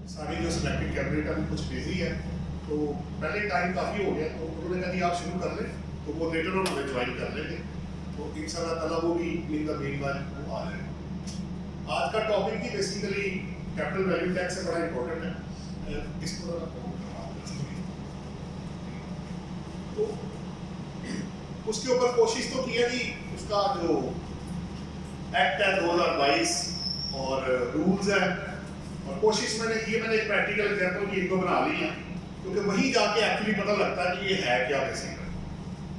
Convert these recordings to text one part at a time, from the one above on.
सारी जो selected cabinet है कुछ बिजी है, तो पहले टाइम काफ़ी हो गया, तो उन्होंने कहा कि आप शुरू कर लें, तो वो लेटर ऑन हमें ज्वाइन कर लेंगे। तो इंशाल्लाह ताला वो भी इन द मेन वाइल वो आ रहे हैं। आज का टॉपिक ही बेसिकली कैपिटल वैल्यू टैक्स है, बड़ा इंपॉर्टेंट है। इसको तो उसके ऊपर कोशिश तो की है कि उसका जो एक्ट है 2022 और रूल्स है, और कोशिश मैंने की है, मैंने एक प्रैक्टिकल एग्जांपल की एक दो बना ली है, क्योंकि वहीं जाके एक्चुअली पता लगता है कि ये है क्या बेसिकली।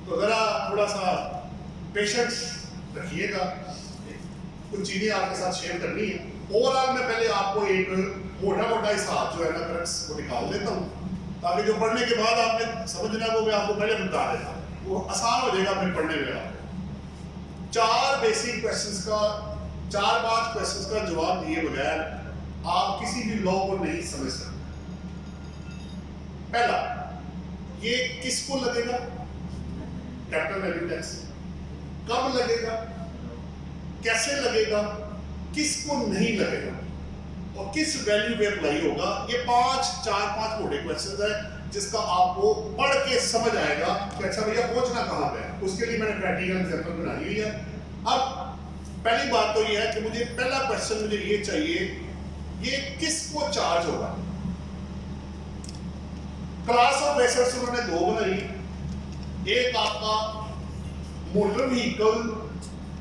तो ज़रा थोड़ा सा पेशेंस रखिएगा, कुछ चीज़ें आपके साथ शेयर करनी है। ओवरऑल मैं पहले आपको एक मोटा मोटा हिसाब जो है ना क्रक्स को निकाल देता हूँ, ताकि जो पढ़ने के बाद आपने समझना वो मैं आपको पहले बता देता हूँ, वो आसान हो जाएगा फिर पढ़ने में। आपको 4 बेसिक क्वेश्चंस का 4-5 क्वेश्चंस का जवाब दिए बगैर आप किसी भी लॉ को नहीं समझ सकते। पहला, ये किसको लगेगा कैपिटल वैल्यू टैक्स, कब लगेगा, कैसे लगेगा, किसको नहीं लगेगा और किस वैल्यू पे अप्लाई होगा। ये 4-5 मोटे क्वेश्चंस है जिसका आपको पढ़ के समझ आएगा कि अच्छा भैया पहुंचना कहां पे है। उसके लिए मैंने प्रैक्टिकल एग्जांपल बनाई हुई है। अब पहली बात तो ये है कि मुझे पहला क्वेश्चन मुझे ये चाहिए, ये किसको चार्ज होगा। क्लास ऑफ एसेट्स उन्होंने 2 बनाई, एक आपका motor vehicle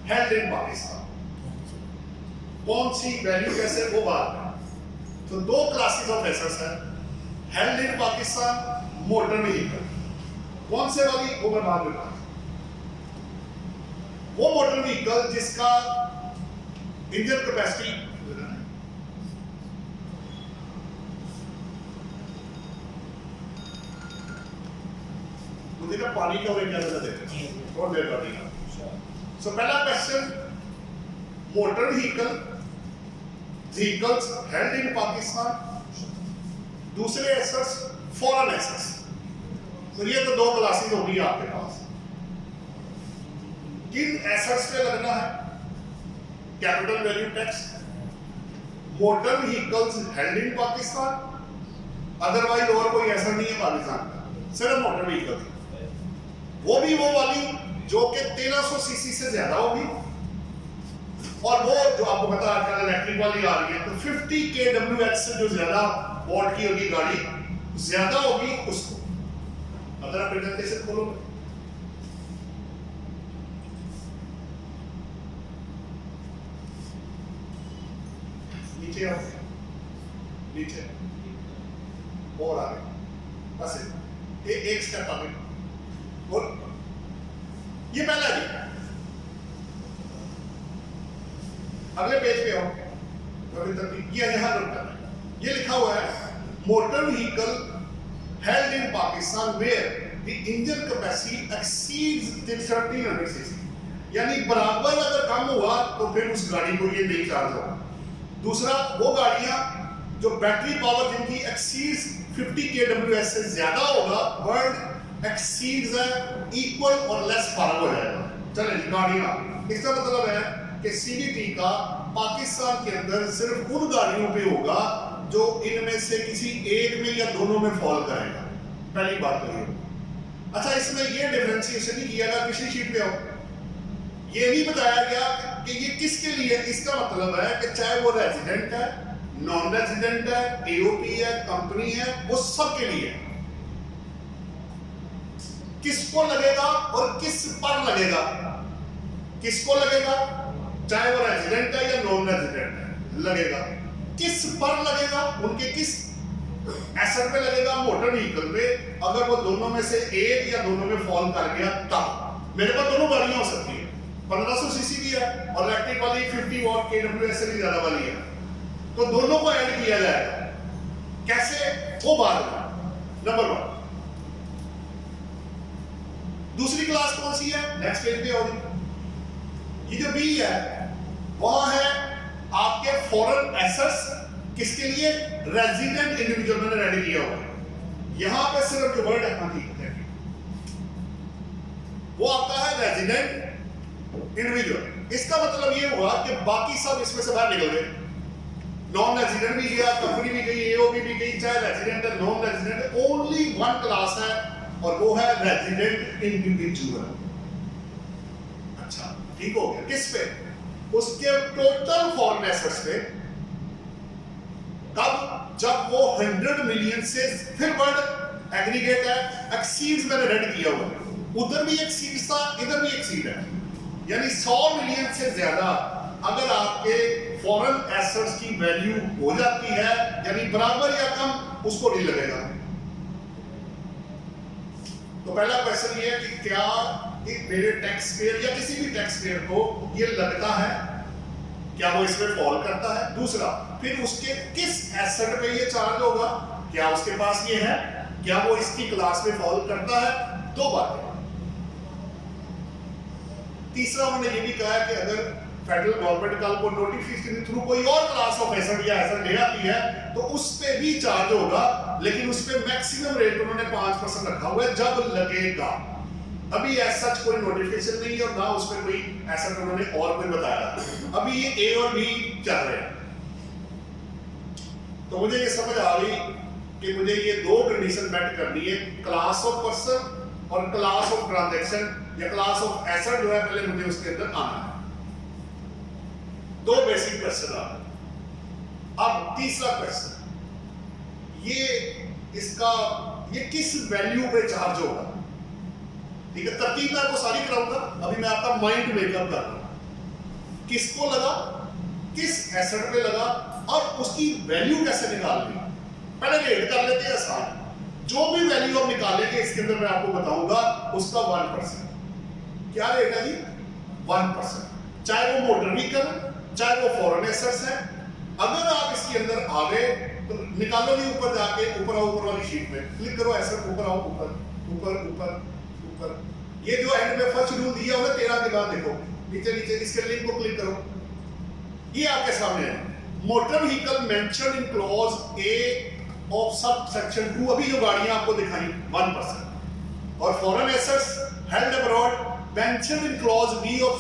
held in Pakistan, कौन सी वैल्यू कैसे वो बात है। तो 2 क्लासेस ऑफ एसेट्स हैं, held in Pakistan, motor vehicle. कौन से वाली वो मैं बात बता, वो मोटर व्हीकल जिसका इंजन कैपेसिटी मुझे ना पानी का वेट ज्यादा देते हैं और देर पानी का। सो पहला question, motor vehicles held in Pakistan, दूसरे एसेट्स फॉरेन एसेट्स। तो ये तो 2 क्लासेस होगी आपके पास। किन एसेट्स पे लगना है capital value tax, motor vehicles held in Pakistan, otherwise और कोई एसेट नहीं है पाकिस्तान का, सिर्फ मोटर व्हीकल, वो भी वो वाली जो कि 1300 सीसी से ज्यादा होगी, और वो जो आपको पता है आजकल इलेक्ट्रिक वाली आ रही है, तो 50 kWh से जो ज्यादा वॉट की होगी गाड़ी ज्यादा होगी उसको। अगर आप इंटर से खोलो, नीचे आओ, नीचे और आगे, बस एक स्टेप आगे। और ये पहला जी, अगले पेज पे आओ, ये यहां रुकता है, ये लिखा हुआ है motor vehicle held in Pakistan where the engine capacity exceeds 1300 CC, यानी बराबर अगर कम हुआ तो फिर उस गाड़ी को ये नहीं चार्ज होगा। दूसरा, वो गाड़ियां जो बैटरी पावर जिनकी एक्सीड्स 50 kWh से ज्यादा होगा, वर्ड एक्सीड्स है, इक्वल और लेस फर्क हो जाएगा। चले गाड़ियां, इसका मतलब है कि सीबीटी का पाकिस्तान के अंदर सिर्फ उन गाड़ियों पे होगा जो इनमें से किसी एक में या दोनों में फॉल करेगा। पहली बात तो ये। अच्छा, इसमें ये डिफरेंशिएशन नहीं किया गया, पिछली शीट पे आओ, ये नहीं बताया गया कि ये किसके लिए। इसका मतलब है कि चाहे वो रेजिडेंट है, नॉन रेजिडेंट है, एओपी है, कंपनी है, वो सबके लिए किसको लगेगा और किस पर लगेगा। किसको लगेगा, चाहे वो रेजिडेंट है या नॉन रेजिडेंट है, लगेगा। किस पर लगेगा, उनके किस एसेट पे लगेगा, मोटर व्हीकल पे। अगर वो दोनों में से एक या दोनों में फॉल कर गया तब। मेरे पास दोनों गाड़ियां हो सकती है, 1500 सीसी की है और इलेक्ट्रिक वाली 50 वॉट kWh से भी ज्यादा वाली है, तो दोनों को ऐड किया जाएगा। कैसे, वो बात है। नंबर 1। दूसरी क्लास कौन सी है, नेक्स्ट पेज पे होगी। ये जो बी है वह है आपके फॉरेन एसेट्स, किसके लिए, रेजिडेंट इंडिविजुअल, मैंने रेडी किया हुआ है। यहां पे सिर्फ जो वर्ड है ठीक है, वो आपका है रेजिडेंट इंडिविजुअल। इसका मतलब ये हुआ कि बाकी सब इसमें से बाहर निकल गए, नॉन रेजिडेंट भी गया, कंपनी भी गई, केओबी भी कही, चाहे रेजिडेंट है non resident, only one class है और वो है रेजिडेंट इंडिविजुअल। अच्छा ठीक हो गया। किस पे? उसके टोटल फॉरेन एसेट्स पे। कब? जब वो 100 मिलियन से, फिर वर्ड एग्रीगेट है, एक्सीड्स मैंने रेड किया हुआ है, उधर भी एक्सीड था इधर भी एक्सीड है, यानी 100 मिलियन से ज्यादा अगर आपके फॉरेन एसेट्स की वैल्यू हो जाती है, यानी बराबर या कम, उसको नहीं लगेगा। तो पहला क्वेश्चन ये है कि क्या मेरे टैक्स पेयर या किसी भी टैक्स पेयर को ये लगता है, क्या वो इसमें फॉल करता है? दूसरा, फिर उसके किस एसेट पे ये चार्ज होगा, क्या उसके पास ये है, क्या वो इसकी क्लास में फॉल करता है? दो बातें। तीसरा उन्होंने ये भी कहा है कि अगर फेडरल गवर्नमेंट कल को नोटिफिकेशन के थ्रू कोई और क्लास ऑफ एसेट या एसेट ले आती है तो उस पे भी चार्ज होगा, लेकिन उस पे मैक्सिमम रेट उन्होंने 5% रखा हुआ है जब लगेगा। अभी ऐसा कोई नोटिफिकेशन नहीं है और ना उसमें कोई एसेट उन्होंने और कोई बताया, अभी ये ए और बी चल रहे हैं। तो मुझे ये समझ आ गई कि मुझे ये दो कंडीशन मेट करनी है, क्लास ऑफ पर्सन और क्लास ऑफ ट्रांजैक्शन या क्लास ऑफ एसेट जो है, पहले मुझे उसके अंदर आना है। दो बेसिक क्वेश्चन आ गए। अब तीसरा क्वेश्चन, ये किस वैल्यू पे चार्ज होगा? ठीक है, तरतीब मैं आपको सारी कराऊंगा, अभी मैं आपका माइंड मेकअप कर रहा हूं। किसको लगा, किस एसेट पे लगा और उसकी वैल्यू कैसे निकालनी। पहले रेट कर लेते हैं आसान। जो भी वैल्यू हम निकालेंगे इसके अंदर मैं आपको बताऊंगा उसका 1%। क्या रेट है जी? 1%। चाहे वो मोटर व्हीकल, चाहे वो फॉरेन एसेट्स है। अगर आप इसके अंदर आ गए तो निकालो नहीं, ऊपर जाके ऊपर वाली शीट में क्लिक करो, एसेट ऊपर आओ, ऊपर। ये जो एंड में फर्स्ट रूल दिया हुआ है 13 के बाद देखो नीचे इसके लिंक को क्लिक करो, ये आपके सामने है। Motor vehicle mentioned in clause A of sub section 2, अभी जो गाड़ियां आपको दिखाई 1%, और foreign assets held abroad mentioned in clause B of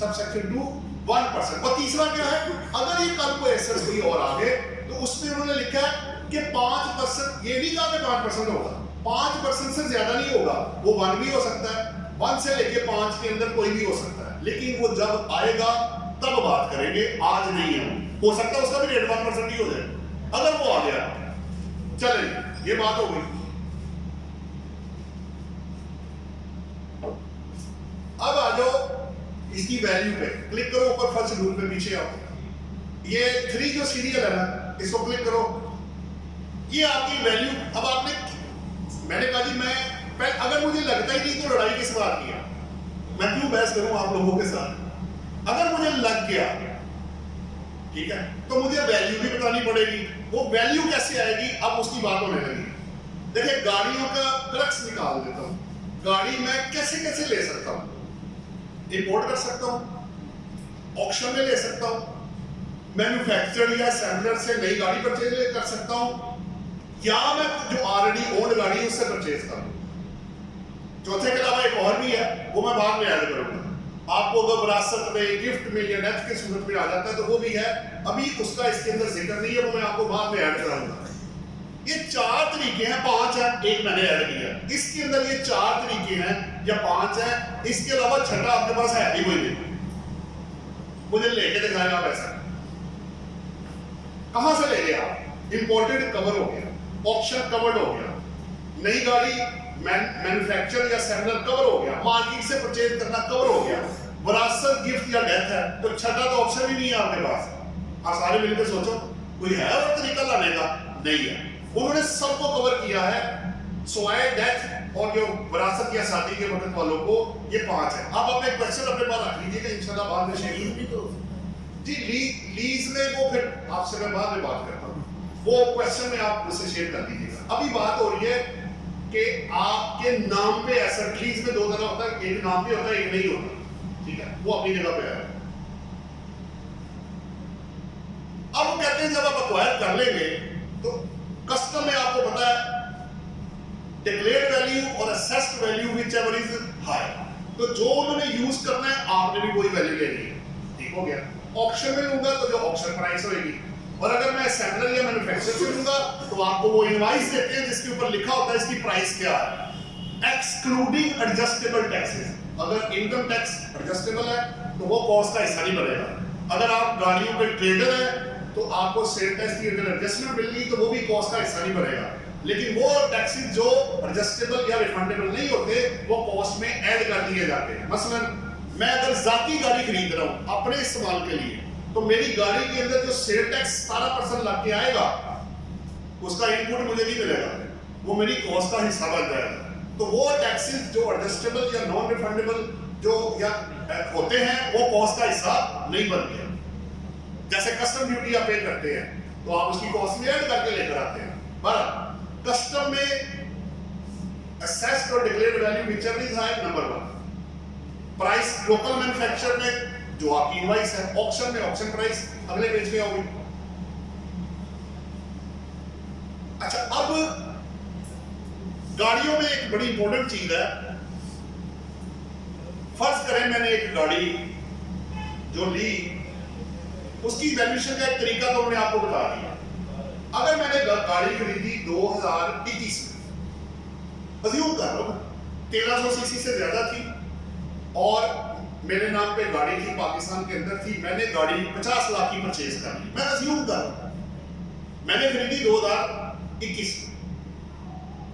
sub section 2 1%। और तीसरा क्या है, अगर ये कल को एसेट्स कोई और आ गए तो उसमें उन्होंने लिखा है कि 5%, ये नहीं कहा कि 5% होगा, 5% से ज्यादा नहीं होगा, वो 1 भी हो सकता है, 1 से लेके 5 के अंदर कोई भी हो सकता है, लेकिन वो जब आएगा तब बात करेंगे, आज नहीं है। हो सकता है उसका भी रेट 1% ही हो जाए अगर वो आ गया। चलिए ये बात हो गई। अब आ जाओ इसकी वैल्यू पे, क्लिक करो ऊपर फर्स्ट रूल पे, पीछे आओ, ये 3 जो सीरियल है ना, इसको क्लिक करो, ये आपकी वैल्यू। अब मैंने कहा जी मैं अगर मुझे लगता ही नहीं तो लड़ाई किस बात की है, मैं क्यों बहस करूं आप लोगों के साथ। अगर मुझे लग गया ठीक है तो मुझे वैल्यू भी बतानी पड़ेगी। वो वैल्यू कैसे आएगी, अब उसकी बात होने लगी। देखिए गाड़ियों का क्रक्स निकाल देता हूं, गाड़ी मैं कैसे ले सकता हूं, इंपोर्ट कर सकता हूं, ऑक्शन में ले सकता हूं, मैन्युफैक्चरर या असेंबलर से नई गाड़ी परचेज कर सकता हूं, या मैं जो ऑलरेडी ओल्ड गाड़ी है उससे परचेज करूं। चौथे के अलावा एक और भी है, वो मैं बाद में ऐड करूंगा। आपको अगर विरासत में, गिफ्ट में या डेथ की सूरत में आ जाता है तो वो भी है, अभी उसका इसके अंदर जिक्र नहीं है, वो मैं आपको बाद में ऐड कराऊंगा। ये 4 तरीके हैं, 5 है, एक मैंने ऐड किया। इसके अंदर ये 4 तरीके हैं या 5 है, इसके अलावा छठा आपके पास है भी कोई नहीं, मुझे लेके दिखाएगा पैसा। कहां से ले गया? इंपोर्टेड कवर हो गया, ऑप्शन कवर्ड हो गया, नई गाड़ी मैन्युफैक्चर या सेमिनर कवर हो गया, मार्केट से परचेज करना कवर हो गया, विरासत, गिफ्ट या डेथ है, तो छठा तो ऑप्शन ही नहीं है आपके पास। आप सारे मिलकर सोचो कोई है और तरीका लाने का? नहीं है, उन्होंने सबको कवर किया है। स्वाय, डेथ और जो विरासत या शादी के वक्त वालों को ये 5 है। आप अपने क्वेश्चन अपने पास रख लीजिएगा, इंशाल्लाह बाद में शेयर भी तो जी लीज में वो फिर आपसे मैं बाद में बात करता हूँ, वो क्वेश्चन में आप मुझसे शेयर कर दीजिएगा। अभी बात हो रही है कि आपके नाम पे एसेट, लीज में 2 तरह होता है, एक नाम पे होता है, एक नहीं होता, ठीक है, वो अपनी जगह पे है। अब वो कहते हैं जब आप एक्वायर कर लेंगे तो कस्टम में आपको पता है डिक्लेयर्ड वैल्यू और assessed value whichever is high, तो जो उन्होंने यूज करना है आपने भी वही वैल्यू लेनी है। ठीक हो गया। ऑक्शन में लूंगा तो जो ऑक्शन प्राइस होगी, और अगर मैं असेंबलर या मैन्युफैक्चरर से लूंगा तो आपको वो इनवॉइस देते हैं जिसके ऊपर लिखा होता है इसकी प्राइस क्या है, एक्सक्लूडिंग एडजस्टेबल टैक्सेस। अगर इनकम टैक्स एडजस्टेबल है तो वो कॉस्ट का हिस्सा नहीं बनेगा। अगर आप गाड़ियों के ट्रेडर हैं तो आपको सेल टैक्स की अगर एडजस्टमेंट मिल गई तो वो भी कॉस्ट का हिस्सा नहीं बनेगा। लेकिन वो टैक्सेस जो एडजस्टेबल या रिफंडेबल नहीं होते वो कॉस्ट में ऐड कर दिए जाते हैं। मसलन मैं अगर जाती गाड़ी खरीद रहा हूं अपने इस्तेमाल के लिए तो मेरी गाड़ी के अंदर जो सेल टैक्स 17% लग के आएगा उसका इनपुट मुझे नहीं मिलेगा, वो मेरी कॉस्ट का हिस्सा बन जाएगा। तो वो टैक्सेस जो एडजस्टेबल या नॉन रिफंडेबल जो या होते हैं वो कॉस्ट का हिस्सा नहीं बनते। जैसे कस्टम ड्यूटी आप पे करते हैं तो आप उसकी कॉस्ट में ऐड करके लेकर आते हैं, पर कस्टम में असेस्ड और declared value whichever is higher number 1। Price local manufacture में जो आपकी इनवॉइस है, ऑक्शन में ऑक्शन प्राइस अगले पेज पे होगी। अच्छा, अब गाड़ियों में एक बड़ी इंपॉर्टेंट चीज है। फर्ज करें मैंने एक गाड़ी जो ली उसकी वैल्यूएशन का एक तरीका तो मैंने आपको बता दिया। अगर मैंने गाड़ी खरीदी 2021 में, अज्यूम कर लो 1300 सीसी से ज्यादा थी और मेरे नाम पे गाड़ी थी, पाकिस्तान के अंदर थी, मैंने गाड़ी 50 लाख की परचेज कर ली, मैं अज्यूम कर रहा हूं मैंने खरीदी 2021 में।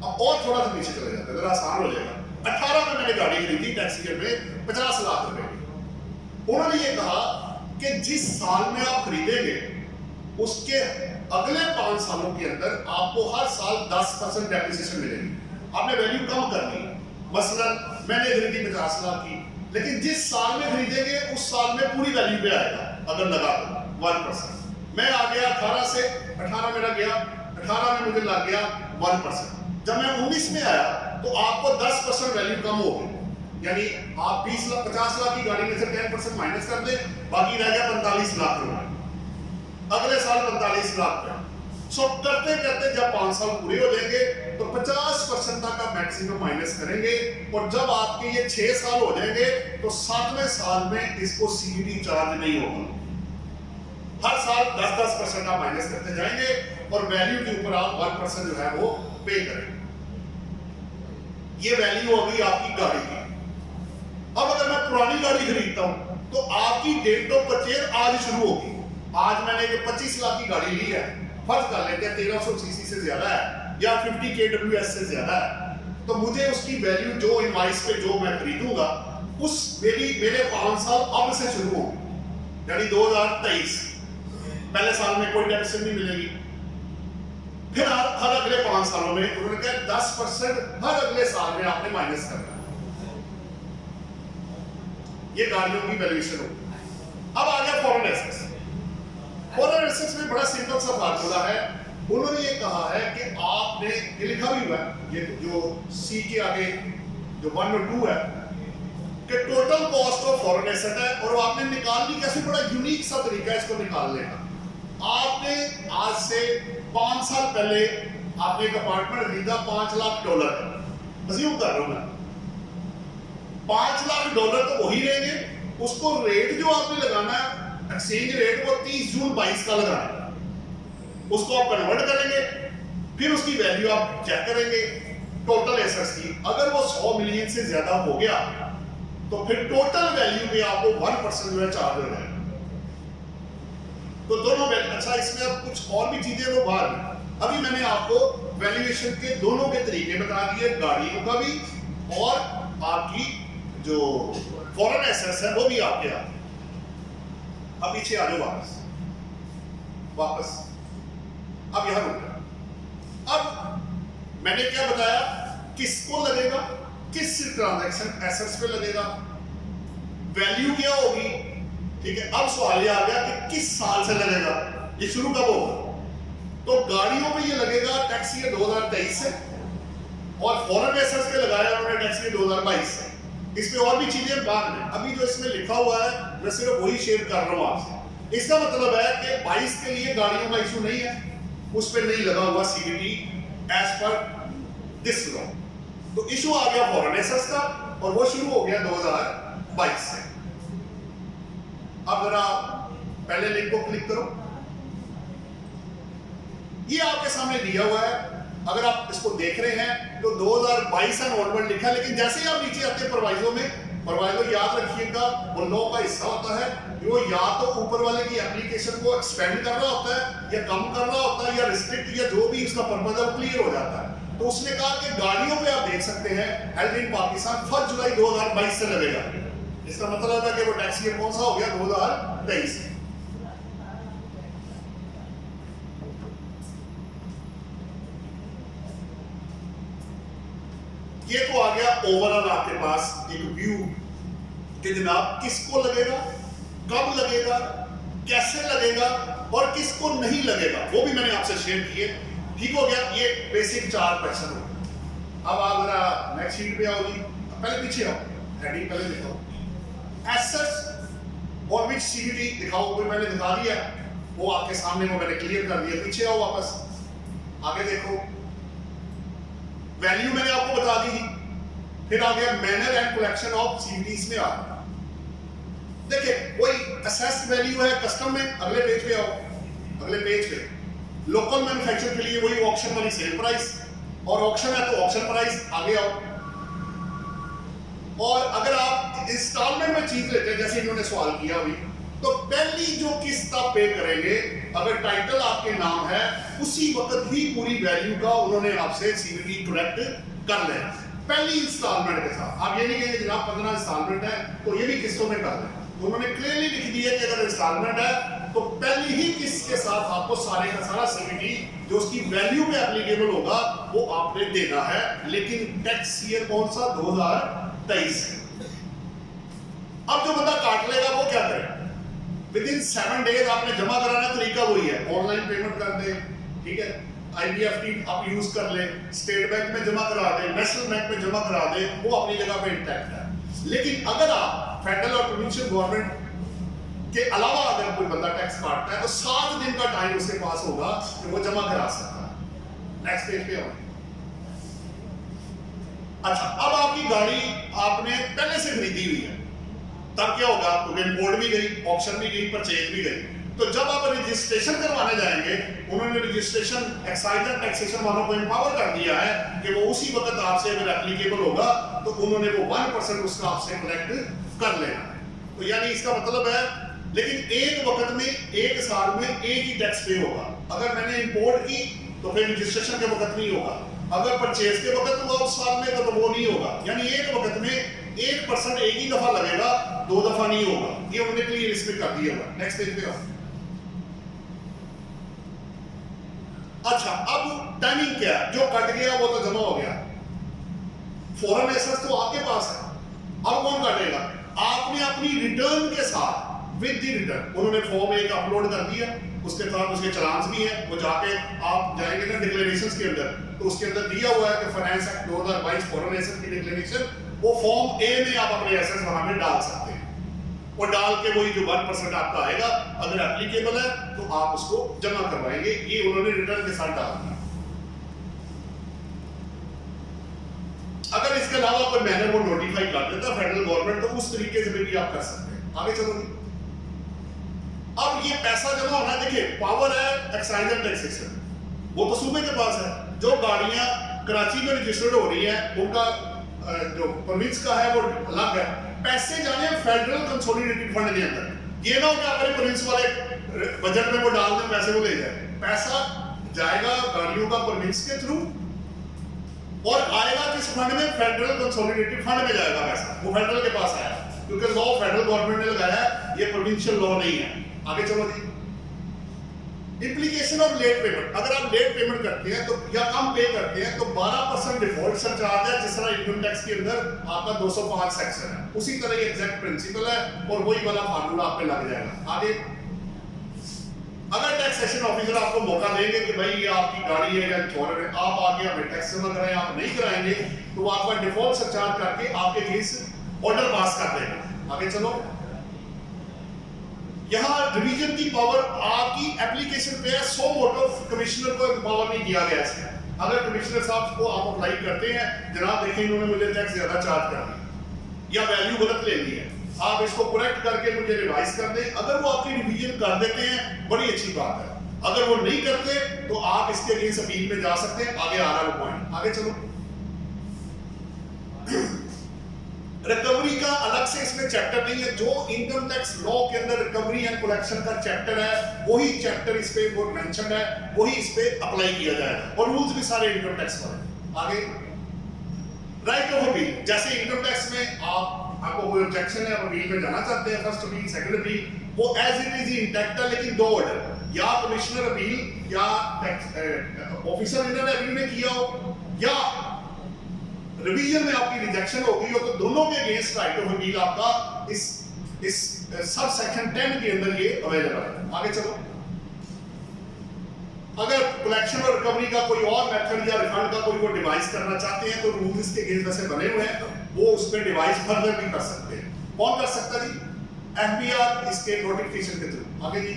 अब और थोड़ा सा नीचे चले जाते हैं, जरा आसान हो जाएगा। 18 में मैंने गाड़ी खरीदी टैक्सी में 50 लाख रुपए की। उन्होंने ये कहा कि जिस साल में आप खरीदेंगे उसके अगले 5 सालों के अंदर आपको हर साल 10% डेप्रिसिएशन मिलेगी। आपने वैल्यू कम करनी है। मसलन मैंने खरीदी 50 लाख की, लेकिन जिस साल में खरीदेंगे उस साल में पूरी वैल्यू पे आएगा। अगर लगा तो 1%, मैं आ गया 18 से 18 मेरा गया, 18 में मुझे लग गया 1%। जब मैं 19 में आया तो आपको 10% वैल्यू कम हो गई, यानी आप 20 लाख 50 लाख की गाड़ी में से 10% माइनस कर दें, बाकी रह गया 45 लाख रुपए। अगले साल 45 लाख रुपए। सो करते करते जब 5 साल पूरे हो जाएंगे तो 50% तक का मैक्सिमम माइनस करेंगे और जब आपके ये 6 साल हो जाएंगे तो 7वें साल में इसको सीबीडी चार्ज नहीं होगा। हर साल 10% आप माइनस करते जाएंगे और वैल्यू के ऊपर आप 1% जो है वो पे करेंगे। ये वैल्यू होगी आपकी गाड़ी की। अब अगर मैं पुरानी गाड़ी खरीदता हूं तो आपकी डेट ऑफ परचेज आज शुरू होगी। आज मैंने जो 25 लाख की गाड़ी ली है, फर्ज कर लेते हैं 1300 सीसी से ज्यादा है या 50 kWh से ज्यादा है, तो मुझे उसकी वैल्यू जो इनवॉइस पे जो मैं खरीदूंगा उस मेरे 5 साल अब से शुरू होंगे, यानी 2023। पहले साल में कोई टैक्स नहीं मिलेगी, फिर हर अगले 5 सालों में उन्होंने कहा 10% हर अगले साल में आपने माइनस करना है। ये गाड़ियों की वैल्यूएशन होगी। अब आ गया फॉरेन एसेट्स। फॉरेन एसेट्स में बड़ा सिंपल सा फार्मूला है। उन्होंने ये कहा है कि आपने, ये लिखा भी हुआ है, ये जो सी के आगे जो 1 और 2 है कि total cost of foreign asset है और आपने निकालनी कैसे, बड़ा यूनिक सा तरीका है इसको निकालने का। आपने आज से 5 साल पहले आपने एक अपार्टमेंट खरीदा $5 लाख का, अज्यूम कर रहा हूं मैं। $5 लाख तो वही रहेंगे, उसको रेट जो आपने लगाना है एक्सचेंज रेट वो 30 जून 22 का लगाना है, उसको आप कन्वर्ट करेंगे, फिर उसकी वैल्यू आप चेक करेंगे टोटल एसेट्स की। अगर वो 100 मिलियन से ज्यादा हो गया तो फिर टोटल वैल्यू में आपको 1% जो है चार्ज हो जाएगा। तो दोनों अच्छा, इसमें अब कुछ और भी चीजें वो बाहर में, अभी मैंने आपको वैल्यूएशन के दोनों के तरीके बता दिए, गाड़ियों का भी और आपकी जो फॉरेन एसेट्स है वो भी आपके हाथ। अब पीछे आ जाओ वापस। अब यहां रुक गया। अब मैंने क्या बताया, किसको लगेगा, किस ट्रांजैक्शन एसेट्स पे लगेगा, वैल्यू क्या होगी, ठीक है। अब सवाल ये आ गया कि किस साल से लगेगा, ये शुरू कब होगा। तो गाड़ियों पे ये लगेगा टैक्स ईयर 2023 से और फॉरेन एसेट्स पे लगाया उन्होंने टैक्स ईयर 2022 से। इसमें और भी चीजें बाद में, अभी जो इसमें लिखा हुआ है मैं सिर्फ वही शेयर कर रहा हूं आपसे। इसका मतलब है कि 22 के लिए गाड़ियों का इशू नहीं है, उस पर नहीं लगा हुआ CBD as per this law. तो इशू आ गया फॉरेन एसेट्स का और वो शुरू हो गया 2022 से। अब जरा पहले लिंक को क्लिक करो। ये आपके सामने दिया हुआ है, अगर आप इसको देख रहे हैं तो 2022 का नोटबंद लिखा है, लेकिन जैसे ही आप नीचे आते हैं प्रोवाइजो में, प्रोवाइजो याद रखिएगा वो लॉ का हिस्सा होता है, वो या तो ऊपर वाले की एप्लीकेशन को एक्सपेंड कर रहा होता है या कम कर रहा होता है या रिस्ट्रिक्ट या जो भी उसका पर्पज है वो क्लियर हो जाता है। तो उसने कहा कि गाड़ियों पे आप देख सकते हैं हेल्थ इन पाकिस्तान 1 जुलाई 2022 से लगेगा। इसका मतलब है कि वो टैक्स ईयर कौन सा हो गया, 2023। ये तो आ गया ओवरऑल आपके पास एक व्यू कि जनाब किसको लगेगा, कब लगेगा, कैसे लगेगा और किसको नहीं लगेगा, वो भी मैंने आपसे शेयर किए। ठीक हो गया, ये बेसिक 4 क्वेश्चन हो। अब आप जरा नेक्स्ट शीट पे आओ जी, पहले पीछे आओ, हेडिंग पहले दिखाओ, एसेट्स और विच सीवीटी दिखाओ, कोई मैंने दिखा दिया वो आपके सामने, वो मैंने क्लियर कर दिया। पीछे आओ वापस, आगे देखो, वैल्यू मैंने आपको बता दी थी। फिर आ गया मैनर एंड कलेक्शन ऑफ सीवीटीज में आ गया। देखिए वही असेस्ड वैल्यू है कस्टम में, अगले पेज पे आओ, अगले पेज पे लोकल मैन्युफैक्चर के लिए वही ऑक्शन वाली सेल प्राइस, और ऑक्शन है तो ऑक्शन प्राइस, आगे आओ। और अगर आप इंस्टॉलमेंट में चीज लेते हैं जैसे इन्होंने सवाल किया अभी, तो पहली जो किस्त आप पे करेंगे, अगर टाइटल आपके नाम है उसी वक्त ही पूरी वैल्यू का उन्होंने आपसे सीवीटी कलेक्ट कर लेना पहली इंस्टॉलमेंट के साथ। आप ये नहीं कहेंगे जनाब 15 इंस्टॉलमेंट है तो ये भी किस्तों में कर लें, उन्होंने क्लियरली लिख दिया कि अगर इंस्टॉलमेंट है तो पहली ही किस्त के साथ आपको सारे का सारा सीवीटी जो उसकी वैल्यू पे एप्लीकेबल होगा वो आपने देना है। लेकिन टैक्स ईयर कौन सा, 2023। अब जो बंदा काट लेगा वो क्या करे, विद इन 7 डेज आपने जमा कराना, तरीका वही है, ऑनलाइन पेमेंट कर दे, ठीक है, IBFT आप यूज कर ले, स्टेट बैंक में जमा करा दे, नेशनल बैंक में जमा करा दे, वो अपनी जगह पे इंटैक्ट है। लेकिन अगर आप फेडरल और प्रोविंशियल गवर्नमेंट के अलावा अगर कोई बंदा टैक्स काटता है तो 7 दिन का टाइम उसके पास होगा कि वो जमा करा सकता है। नेक्स्ट पेज पे आओ। अच्छा, अब आपकी गाड़ी आपने पहले से खरीदी हुई है, तब क्या होगा, क्योंकि इंपोर्ट भी गई, ऑक्शन भी गई, परचेज भी गई, तो जब आप रजिस्ट्रेशन करवाने जाएंगे, उन्होंने रजिस्ट्रेशन एक्साइज एंड टैक्सेशन वालों को एम्पावर कर दिया है कि वो उसी वक्त आपसे अगर एप्लीकेबल होगा तो उन्होंने वो 1% उसका आपसे कलेक्ट कर लेना है। तो यानी इसका मतलब है, लेकिन एक वक्त में एक साल में एक ही टैक्स पे होगा। अगर मैंने इंपोर्ट की तो फिर रजिस्ट्रेशन के वक्त नहीं होगा, अगर परचेज के वक्त हुआ उस साल में तो वो नहीं होगा। यानी एक वक्त में 1% एक ही दफा लगेगा, 2 दफा नहीं होगा। ये उन्होंने क्लियर इसमें कर दिया हुआ। नेक्स्ट पेज पे आओ। अच्छा, अब टाइमिंग क्या है, जो कट गया वो तो जमा हो गया, फॉरेन एसेट्स तो आपके पास है, अब कौन काटेगा, आपने अपनी रिटर्न के साथ विद द रिटर्न, उन्होंने फॉर्म एक अपलोड कर दिया, उसके साथ उसके चालान्स भी हैं, वो जाके आप जाएंगे ना डिक्लेरेशंस के अंदर, तो उसके अंदर दिया हुआ है कि फाइनेंस एक्ट 2022 फॉरेन एसेट की डिक्लेरेशन, वो फॉर्म ए में आप अपने एसेट्स वहां में डाल सकते हैं, और डाल के वही जो 1% आपका आएगा अगर एप्लीकेबल है तो आप उसको जमा करवाएंगे। ये उन्होंने रिटर्न के साथ डाल दिया। अगर इसके अलावा कोई मैनर वो नोटिफाई कर देता है फेडरल गवर्नमेंट, तो उस तरीके से भी आप कर सकते हैं। आगे चलो। अब ये पैसा जमा होना, देखिए पावर है एक्साइज एंड टैक्सेशन, वो तो सूबे के पास है। जो गाड़ियां कराची में रजिस्टर्ड हो रही है उनका जो प्रोविंस का है वो अलग है, पैसे जाने फेडरल कंसोलिडेटेड फंड के अंदर। ये ना हो कि अपने प्रोविंस वाले बजट में वो डाल दें पैसे वो ले जाए, पैसा जाएगा गाड़ियों का प्रोविंस के थ्रू और आएगा किस फंड में, फेडरल कंसोलिडेटेड फंड में जाएगा पैसा, वो फेडरल के पास आया, क्योंकि लॉ फेडरल गवर्नमेंट ने लगाया है, ये प्रोविंशियल लॉ नहीं है। आगे चलो जी। इम्प्लीकेशन ऑफ लेट पेमेंट, अगर आप लेट पेमेंट करते हैं तो या कम पे करते हैं तो 12% डिफॉल्ट सरचार्ज है, जिस तरह इनकम टैक्स के अंदर आपका 205 सेक्शन है, उसी तरह ये एग्जैक्ट प्रिंसिपल है और वही वाला फार्मूला आप पे लग जाएगा। आगे, अगर टैक्सेशन ऑफिसर आपको मौका देंगे कि भाई ये आपकी गाड़ी है या फॉरन है, आप आगे हमें टैक्स जमा कराएं, आप नहीं कराएंगे तो आपका डिफॉल्ट सरचार्ज करके आपके अगेंस्ट ऑर्डर पास कर देंगे। आगे चलो। यहां रिवीजन की पावर आपकी एप्लीकेशन पे है, सो मोटो कमिश्नर को पावर नहीं दिया गया है। अगर कमिश्नर साहब को आप अप्लाई करते हैं, जनाब देखिए इन्होंने मुझे टैक्स ज्यादा चार्ज कर दिया या वैल्यू गलत ले ली है, आप इसको करेक्ट करके मुझे रिवाइज कर दें। अगर वो आपकी रिवीजन कर देते हैं बड़ी अच्छी बात है, अगर वो नहीं करते तो आप इसके अगेंस्ट अपील में जा सकते हैं। आगे आ रहा है वो पॉइंट, आगे चलो। रिकवरी का अलग से इसमें चैप्टर नहीं है, जो इनकम टैक्स लॉ के अंदर रिकवरी एंड कलेक्शन का चैप्टर है वही चैप्टर इस पे वो मेंशन है, वही इस पे अप्लाई किया जाएगा और रूल्स भी सारे इनकम टैक्स पर। आगे राइट ऑफ अपील, जैसे इनकम टैक्स में आपको कोई ऑब्जेक्शन है, अपील में जाना चाहते हैं, फर्स्ट अपील सेकंड अपील, वो एज इट इज इंटैक्ट है, लेकिन दो ऑर्डर, या कमिश्नर अपील या ऑफिसर इन अपील में किया हो या रिवीजन में आपकी रिजेक्शन हो गई हो, तो दोनों के अगेंस्ट राइट ऑफ अपील आपका इस सब सेक्शन 10 के अंदर ये अवेलेबल है। आगे चलो। अगर कलेक्शन और रिकवरी का कोई और मेथड या रिफंड का कोई वो डिवाइस करना चाहते हैं तो रूल्स के अगेंस्ट वैसे बने हुए हैं, वो उस पर डिवाइस फर्दर भी कर सकते हैं। कौन कर सकता है जी? एफबीआर इसके नोटिफिकेशन के थ्रू। आगे जी,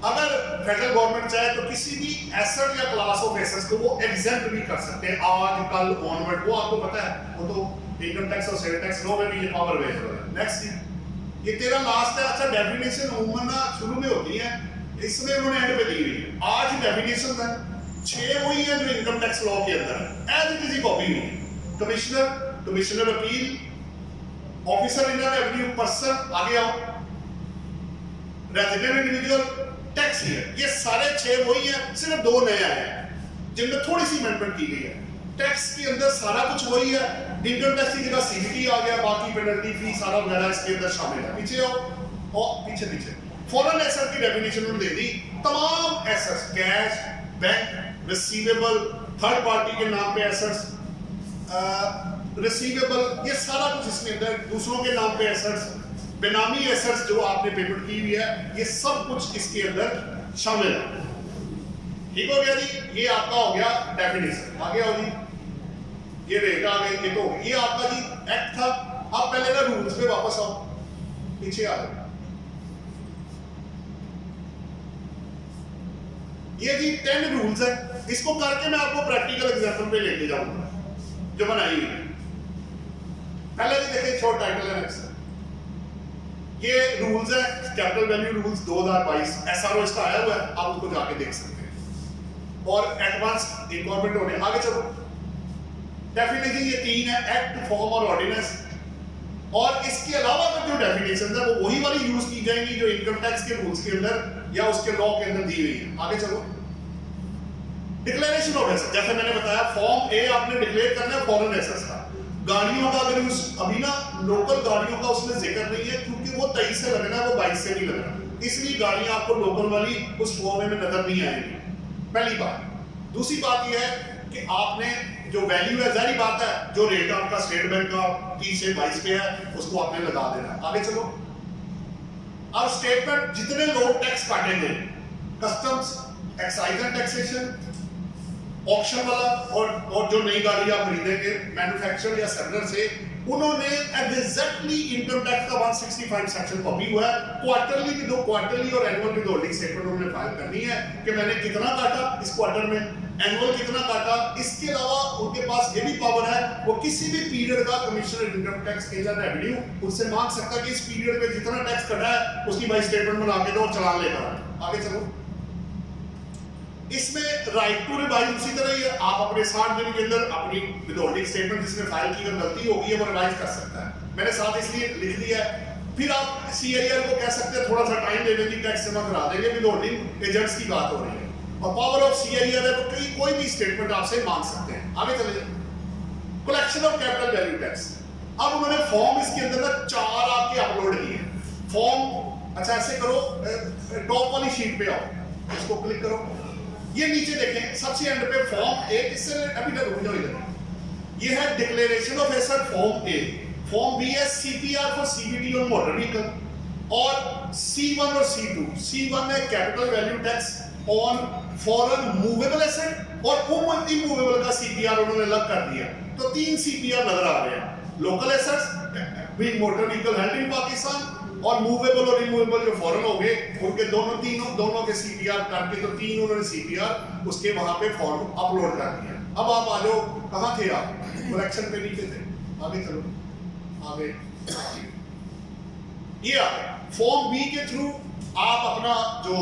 अगर फेडरल गवर्नमेंट चाहे तो किसी भी एसेट या क्लास ऑफ एसेट्स को वो एग्जेम्प्ट भी कर सकते हैं आज कल ऑनवर्ड, वो आपको पता है, वो तो इनकम टैक्स और सेल टैक्स लॉ में भी ये पावर अवेलेबल है। नेक्स्ट ये तेरा लास्ट है। अच्छा, डेफिनेशन उमूमन शुरू में होती है, इसमें उन्होंने एंड पे दी हुई है। आज डेफिनेशन है 6 वही है जो इनकम टैक्स लॉ के अंदर है, एज इट इज कॉपी हुई है। Commissioner appeal, officer in revenue person, आगे आओ, रेजिडेंट इंडिविजुअल, टैक्स हियर, ये सारे 6 वही हैं, सिर्फ 2 नए आए हैं जिनमें थोड़ी सी अमेंडमेंट की गई है। टैक्स के अंदर सारा कुछ वही है, इनकम टैक्स की जगह सीबीटी आ गया, बाकी पेनल्टी फी सारा वगैरह इसके अंदर शामिल है। पीछे आओ, और पीछे फॉरेन एसेट की डेफिनेशन उन्होंने दे दी। तमाम assets, cash, bank, receivable, third party के नाम पे एसेट्स, रिसीवेबल, ये सारा कुछ इसके अंदर, दूसरों के नाम पे एसेट्स, बेनामी एसेट्स जो आपने पेमेंट की हुई है, ये सब कुछ इसके अंदर शामिल है। ठीक हो गया जी, ये आपका हो गया डेफिनेशन। आगे आओ जी, ये रेट आ गए, ये तो ये आपका जी एक्ट था। अब पहले ना रूल्स पे वापस आओ, पीछे आ जाओ। ये जी 10 रूल्स है, इसको करके मैं आपको प्रैक्टिकल एग्जांपल पे लेके जाऊंगा जो बनाई हुई है। पहले जी देखिए, शॉर्ट टाइटल है नेक्स्ट, ये रूल्स है कैपिटल वैल्यू रूल्स 2022, एसआरओ इसका आया हुआ है, आप उसको जाके देख सकते हैं और एडवांस इनकॉर्पोरेट होने। आगे चलो, डेफिनेशन ये 3 है, एक्ट, फॉर्म और ऑर्डिनेंस, और इसके अलावा जो डेफिनेशन है वो वही वाली यूज की जाएंगी जो इनकम टैक्स के रूल्स के अंदर या उसके लॉ के अंदर दी हुई है। आगे चलो, डिक्लेरेशन ऑफ एसेट, जैसे मैंने बताया फॉर्म ए आपने डिक्लेयर करना है फॉरेन एसेट्स का। गाड़ियों का अगर अभी ना लोकल गाड़ियों का उसमें जिक्र नहीं है क्योंकि वो 23 से लगना है, वो 22 से नहीं लगना, इसलिए गाड़ियां आपको लोकल वाली उस फॉर्म में नजर नहीं आएगी, पहली बात। दूसरी बात यह है कि आपने जो वैल्यू है, जारी बात है, जो रेट आपका स्टेट बैंक का 30 से 22 पे है उसको आपने लगा देना है। आगे चलो, अब स्टेटमेंट जितने लोग टैक्स काटेंगे, customs, excise and taxation, auction वाला और जो नई गाड़ी आप खरीदेंगे मैन्युफैक्चरर या सेलर से, उन्होंने एग्जैक्टली इनकम टैक्स का 165 सेक्शन कॉपी हुआ है। क्वार्टरली की क्वार्टरली और एनुअल की होल्डिंग स्टेटमेंट उन्होंने फाइल करनी है कि मैंने कितना काटा इस क्वार्टर में, एनुअल कितना काटा। इसके अलावा उनके पास ये भी पावर है, वो किसी भी पीरियड का commissioner income tax agent revenue उनसे मांग सकता है कि इस पीरियड में जितना टैक्स कटा है उसकी भाई स्टेटमेंट बना के दो और चलान लेकर आए। आगे चलो, इसमें राइट टू रिवाइज उसी तरह ही है, आप अपने 60 दिन के अंदर अपनी विदहोल्डिंग स्टेटमेंट जिसमें फाइल की अगर गलती होगी है वो रिवाइज कर सकता है। मैंने साथ इसलिए लिख दिया है। फिर आप सीआईआर को कह सकते हैं थोड़ा सा टाइम दे देंगे, टैक्स जमा करा देंगे, विदहोल्डिंग एजेंट्स की बात हो रही है और पावर ऑफ सीआईआर है तो कोई भी स्टेटमेंट आपसे मांग सकते हैं। आगे चले जाए, collection of capital value tax. अब उन्होंने फॉर्म इसके अंदर ना 4 आपके अपलोड किए फॉर्म। अच्छा ऐसे करो, टॉप वाली शीट पे आओ, इसको क्लिक करो, ये नीचे देखें सबसे एंड पे फॉर्म ए, इससे अभी तक रुक जाओ इधर, ये है declaration of asset form A. Form B है CPR for CBT on motor vehicle और C1 और C2। C1 है capital value tax on foreign movable asset और इमूवेबल का सीपीआर उन्होंने अलग कर दिया, तो 3 सीपीआर नजर आ रहे हैं। लोकल एसेट्स भी motor vehicle held in Pakistan और मूवेबल और इमूवेबल जो फॉरेन हो गए उनके दोनों के सीपीआर करके, तो 3 उन्होंने सीपीआर उसके वहां पे फॉर्म अपलोड कर दिया। अब आप आ जाओ, कहां थे आप? कलेक्शन पे नीचे थे। आगे चलो, आगे ये आ फॉर्म बी के थ्रू आप अपना जो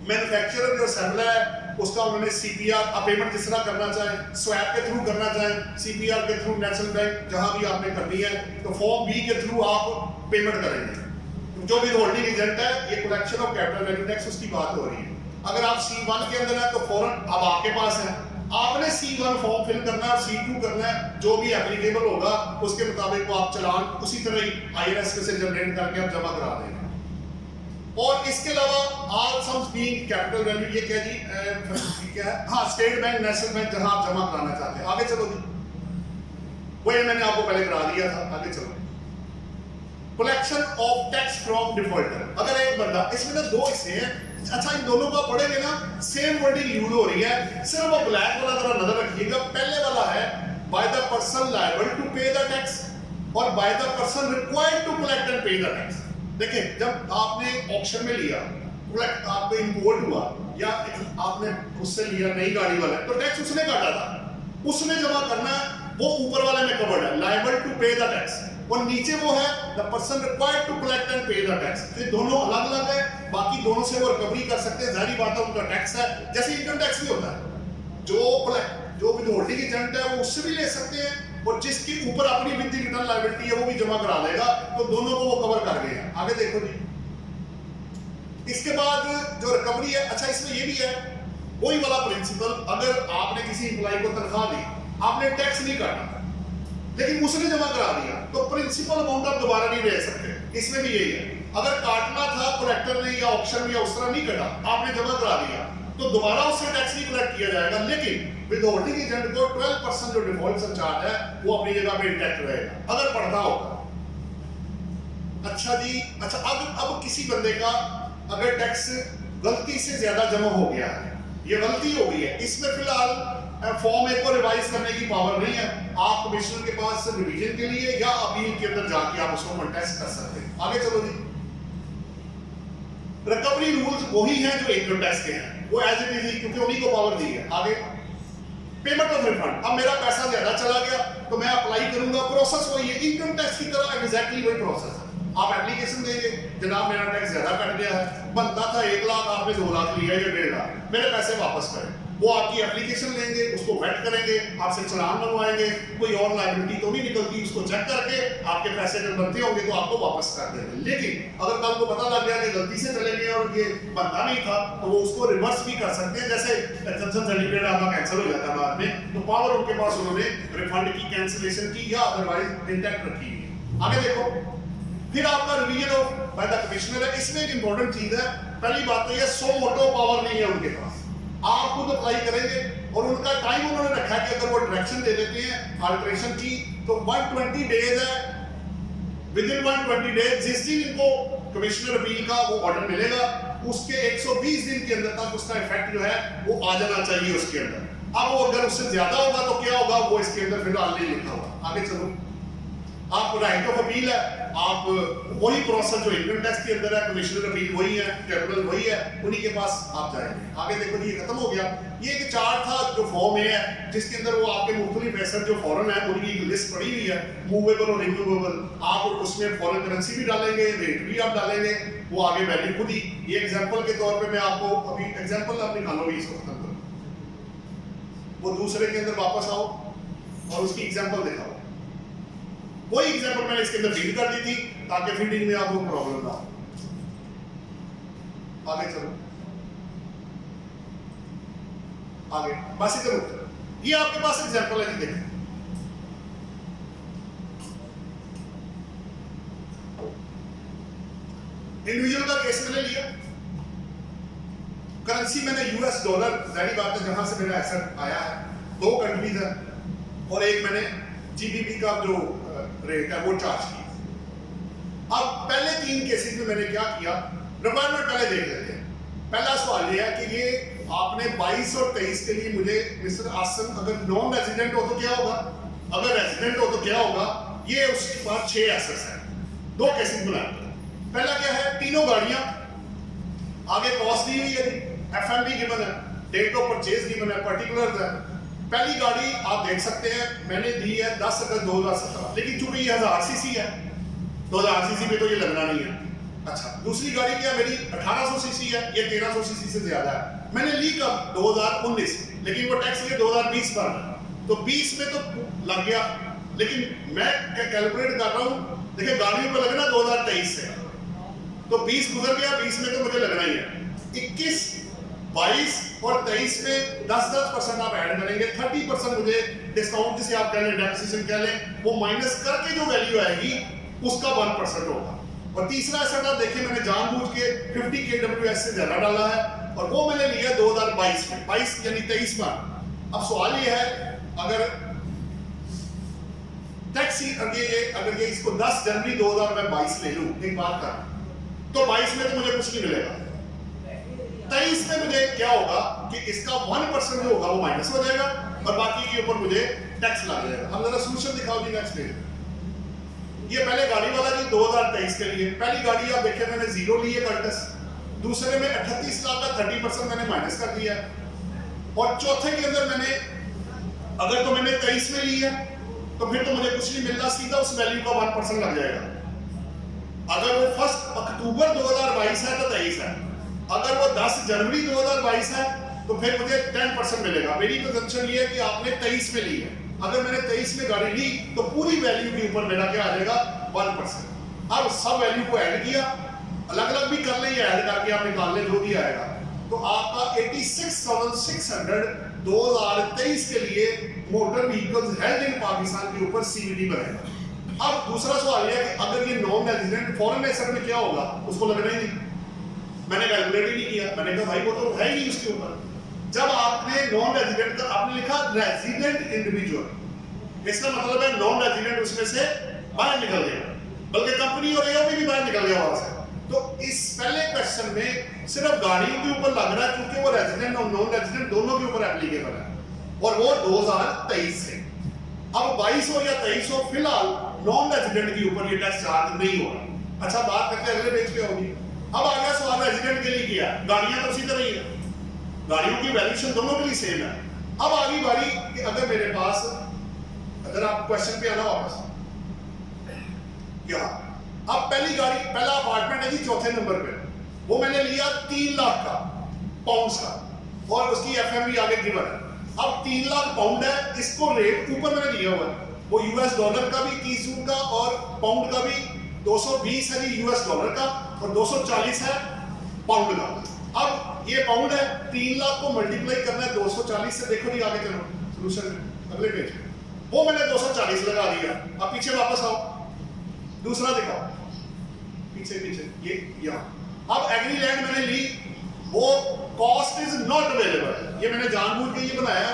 मैन्युफैक्चरर जो असेंबलर है उसका उन्होंने सीपीआर आप पेमेंट जिस तरह करना चाहें, स्वैप के थ्रू करना चाहें, सीपीआर के थ्रू, नेशनल बैंक जहां भी आपने करनी है तो फॉर्म बी के थ्रू आप पेमेंट करेंगे। जो भी होल्डिंग एजेंट है, ये collection of capital value tax उसकी बात हो रही है। अगर आप C1 के अंदर है तो फौरन अब आपके पास है, आपने C1 फॉर्म फिल करना है और C2 करना है, जो भी एप्लीकेबल होगा उसके मुताबिक वो आप चालान उसी तरह ही IRS में से जनरेट करके आप जमा करा देंगे। और इसके अलावा all sums being capital value, ये क्या जी क्या है, हाँ स्टेट बैंक, नेशनल बैंक जहां आप जमा कराना चाहते हैं। आगे चलो जी, वही मैंने आपको पहले करा दिया था। आगे चलो, collection of tax from defaulter. अगर एक बंदा, इसमें ना दो हिस्से हैं, अच्छा इन दोनों का पढ़ेंगे ना सेम वर्डिंग यूज हो रही है, सिर्फ वो ब्लैक वाला जरा नजर रखिएगा। पहले वाला है by the person liable to pay the tax और by the person required to collect and pay the tax. देखिए, जब आपने ऑक्शन में लिया, आपको इंपोर्ट हुआ या आपने उससे लिया नई गाड़ी वाला, तो टैक्स उसने काटा था, उसने जमा करना है, वो ऊपर वाले में कवर्ड है, liable to pay the tax, और नीचे वो है the person required to collect and pay the tax. ये दोनों अलग अलग है, बाकी दोनों से वो रिकवरी कर सकते हैं, जाहिर बात है उनका टैक्स है, जैसे इनकम टैक्स भी होता है। जो विदहोल्डिंग एजेंट है वो उससे भी ले सकते हैं, और जिसके ऊपर अपनी वित्तीय रिटर्न लायबिलिटी है वो भी जमा करा देगा, तो दोनों को वो कवर कर गए हैं। आगे देखो जी, इसके बाद जो रिकवरी है, अच्छा इसमें ये भी है वही वाला प्रिंसिपल, अगर आपने किसी एम्प्लॉय को तनख्वाह दी, आपने टैक्स नहीं काटा लेकिन उसने जमा करा दिया, तो प्रिंसिपल अमाउंट आप दोबारा नहीं ले सकते। इसमें भी यही है, अगर काटना था कलेक्टर ने या ऑक्शन में या उस तरह नहीं कटा, आपने जमा करा दिया, तो दोबारा उससे टैक्स नहीं कलेक्ट किया जाएगा, लेकिन विदहोल्डिंग एजेंट को 12% जो डिफॉल्ट सरचार्ज है वो अपनी जगह पे इंटैक्ट रहेगा अगर पड़ता होगा। अच्छा जी, अच्छा अब किसी बंदे का अगर टैक्स गलती से ज्यादा जमा हो गया है, ये गलती हो गई है, इसमें फिलहाल फॉर्म एक को रिवाइज करने की पावर नहीं है, आप कमिश्नर के पास रिवीजन के लिए या अपील के अंदर जाके आप उसको कंटेस्ट कर सकते हैं। आगे चलो जी, रिकवरी रूल्स वही हैं जो इनकम टैक्स के हैं, वो एज इट इज, क्योंकि उन्हीं को पावर दी है। आगे पेमेंट ऑफ रिफंड, अब मेरा पैसा ज्यादा चला गया तो मैं अप्लाई करूंगा, प्रोसेस वही है, इनकम टैक्स की तरह एग्जैक्टली वही प्रोसेस है। आप एप्लीकेशन देंगे, जनाब मेरा टैक्स ज्यादा कट गया है, बनता था 1 लाख, आपने 2 लाख लिया या 1.5 लाख, मेरे पैसे वापस करें। वो आपकी एप्लीकेशन लेंगे, उसको वेट करेंगे, आपसे चालान बनवाएंगे, कोई और लायबिलिटी तो नहीं निकलती, उसको चेक करके आपके पैसे जब बनते होंगे तो आपको वापस कर देंगे। लेकिन अगर कल को पता लग गया कि गलती से चले गए और ये बनता नहीं था, तो वो उसको रिवर्स भी कर सकते हैं, जैसे कंजम्पशन सर्टिफिकेट आपका कैंसिल हो जाता है बाद में, तो पावर उनके पास, उन्होंने रिफंड की, कैंसिलेशन की या अदरवाइज इंटैक्ट रखी है। आगे देखो, फिर आपका revision of by the commissioner है, इसमें एक इंपॉर्टेंट चीज है, पहली बात तो ये सो मोटो पावर नहीं है उनके पास, आप खुद अप्लाई करेंगे, और उनका टाइम उन्होंने रखा है कि अगर वो डायरेक्शन दे देते हैं अल्टरेशन की तो 120 डेज है, विद इन 120 डेज जिस दिन इनको कमिश्नर अपील का वो ऑर्डर मिलेगा, उसके 120 दिन के अंदर तक उसका इफेक्ट जो है वो आ जाना चाहिए उसके अंदर। अब वो अगर उससे ज्यादा होगा तो क्या होगा, वो इसके अंदर फिलहाल नहीं लिखा हुआ। आगे चलो, आप राइट ऑफ अपील है, आप वही प्रोसेस जो इनकम टैक्स के अंदर है, कमिश्नर अपील वही है, ट्रिब्यूनल वही है, उन्हीं के पास आप जाएंगे। आगे देखो जी, ये खत्म हो गया। ये एक चार्ट था जो फॉर्म ए है, जिसके अंदर वो आपके मुख्तलिफ एसेट जो फॉरेन है उनकी एक लिस्ट पड़ी हुई है, मूवेबल और इमूवेबल, आप उसमें फॉरेन करेंसी भी डालेंगे, रेट भी आप डालेंगे, वो आगे वैल्यू खुद ही। ये एग्जांपल के तौर पे मैं आपको अभी एग्जांपल आप निकालोगे इसको खत्म करो, वो दूसरे के अंदर वापस आओ और उसकी एग्जांपल दिखाओ। वही एग्जांपल मैंने इसके अंदर फीड कर दी थी ताकि फीडिंग में आपको प्रॉब्लम ना हो। आगे चलो, आगे बस इधर उठो, ये आपके पास एग्जांपल है जी, देखें इंडिविजुअल का केस मैंने लिया, करेंसी मैंने यूएस डॉलर, जाहिर बात है जहां से मेरा एसेट आया है, 2 कंट्रीज है, और एक मैंने जीबीपी का जो रेट है वो चार्ज की। अब पहले 3 केसेस में मैंने क्या किया, रिक्वायरमेंट पहले देख लेते हैं। पहला सवाल ये है कि ये आपने 22 और 23 के लिए मुझे मिस्टर आसन, अगर नॉन रेजिडेंट हो तो क्या होगा, अगर रेजिडेंट हो तो क्या होगा, ये उसके पास 6 एसेट्स हैं, 2 केसेस बनाते हैं। पहला क्या है, तीनों गाड़ियां, आगे कॉस्ट दी हुई है, एफएमवी गिवन है, डेट ऑफ परचेज गिवन है, पर्टिकुलर्स है। पहली गाड़ी आप देख सकते हैं मैंने दी है 10 अगस्त 2017, लेकिन चूंकि ये 1000 सीसी है, 2000 सीसी पे तो ये लगना नहीं है। अच्छा, दूसरी गाड़ी क्या मेरी 1800 सीसी है, ये 1300 सीसी से ज्यादा है। मैंने ली कब 2019, लेकिन वो टैक्स ये 2020 पर है, तो 20 में तो लग गया, लेकिन मैं कैलकुलेट कर रहा हूँ, देखिए गाड़ियों पर लगना 2023 से, तो 20 गुजर गया, 20 में तो मुझे लगना ही है। 21, 22 और 23 में 10% आप ऐड करेंगे, 30% मुझे डिस्काउंट जिसे आप कह लें, डेप्रिसिएशन कह लें, वो माइनस करके जो वैल्यू आएगी उसका 1% होगा। और तीसरा एसेट आप देखिए, मैंने जानबूझ के 50 kWh से ज्यादा डाला है, और वो मैंने लिया 2022 में, 22 यानी 23 में। अब सवाल ये है, अगर टैक्सी अगर ये इसको 10 जनवरी 2022 ले लूं, एक बात कर, तो 22 में तो मुझे कुछ नहीं मिलेगा। 23 में मुझे क्या होगा कि इसका 1% जो होगा वो माइनस हो जाएगा, और बाकी के ऊपर मुझे टैक्स लग जाएगा। हम जरा सोल्यूशन दिखाओ जी नेक्स्ट पेज। ये पहले गाड़ी वाला जी 2023 के लिए, पहली गाड़ी आप देखिए मैंने 0 ली है कर्टस, दूसरे में 38 लाख का 30% मैंने माइनस कर दिया, और चौथे के अंदर मैंने, अगर तो मैंने 23 में ली है तो फिर तो मुझे कुछ नहीं मिलना, सीधा उस वैल्यू का 1% लग जाएगा। अगर वो 1 अक्टूबर 2022 है तो 23 है, अगर वो 10 जनवरी 2022 है तो फिर मुझे 10% मिलेगा। मेरी कंजम्पशन ये है कि आपने 23 में ली है, अगर मैंने 23 में गाड़ी ली तो पूरी वैल्यू के ऊपर मेरा क्या आ जाएगा, 1%। अब सब वैल्यू को ऐड किया, अलग अलग भी कर ले, ऐड करके आप निकाल ले जो भी आएगा, तो आपका 86,600 2023 के लिए motor vehicles held in Pakistan के ऊपर सीवीडी बनेगा। अब दूसरा सवाल यह है कि अगर ये नॉन रेजिडेंट फॉरेन एसेट में क्या होगा, उसको लगना ही नहीं, मैंने कैलकुलेट ही नहीं किया, मैंने कहा भाई वो तो है ही नहीं उसके ऊपर। जब आपने नॉन रेजिडेंट का आपने लिखा रेजिडेंट इंडिविजुअल, इसका मतलब है नॉन रेजिडेंट उसमें से बाहर निकल गया, बल्कि कंपनी और एओपी भी बाहर निकल गया वहां से। तो इस पहले क्वेश्चन में सिर्फ गाड़ियों के ऊपर लग रहा है, क्योंकि वो रेजिडेंट और नॉन रेजिडेंट दोनों के ऊपर एप्लीकेबल है, और वो 2023 से। अब 22 हो या 23 हो, फिलहाल नॉन रेजिडेंट के ऊपर ये टैक्स चार्ज नहीं हो रहा। अच्छा, बात करते हैं अगले पेज पे होगी। अब आ गया सवाल रेजिडेंट के लिए किया, गाड़ियां तो उसी तरह ही है, गाड़ियों की वैल्यूएशन दोनों के लिए सेम है। अब आ गई बारी कि अगर मेरे पास, अगर आप क्वेश्चन पे आना वापस, यहाँ अब पहली गाड़ी, पहला अपार्टमेंट है जी चौथे नंबर पे, वो मैंने लिया 3 लाख का पाउंड का, और उसकी एफएमवी आगे गिवन है। अब 3 लाख पाउंड है, इसको रेट ऊपर मैंने दिया हुआ है, वो यूएस डॉलर का भी 30 जून का और पाउंड का भी 220 है जी यूएस डॉलर का, और 240 है पाउंड का। अब ये पाउंड है, 3 लाख को मल्टीप्लाई करना है 240 से, देखो जी आगे चलो सोल्यूशन अगले पेज, वो मैंने 240 लगा दिया। अब पीछे वापस आओ, दूसरा दिखाओ, पीछे ये यहाँ। अब एग्री लैंड मैंने ली, वो कॉस्ट इज नॉट अवेलेबल, ये मैंने जानबूझ के ये बनाया।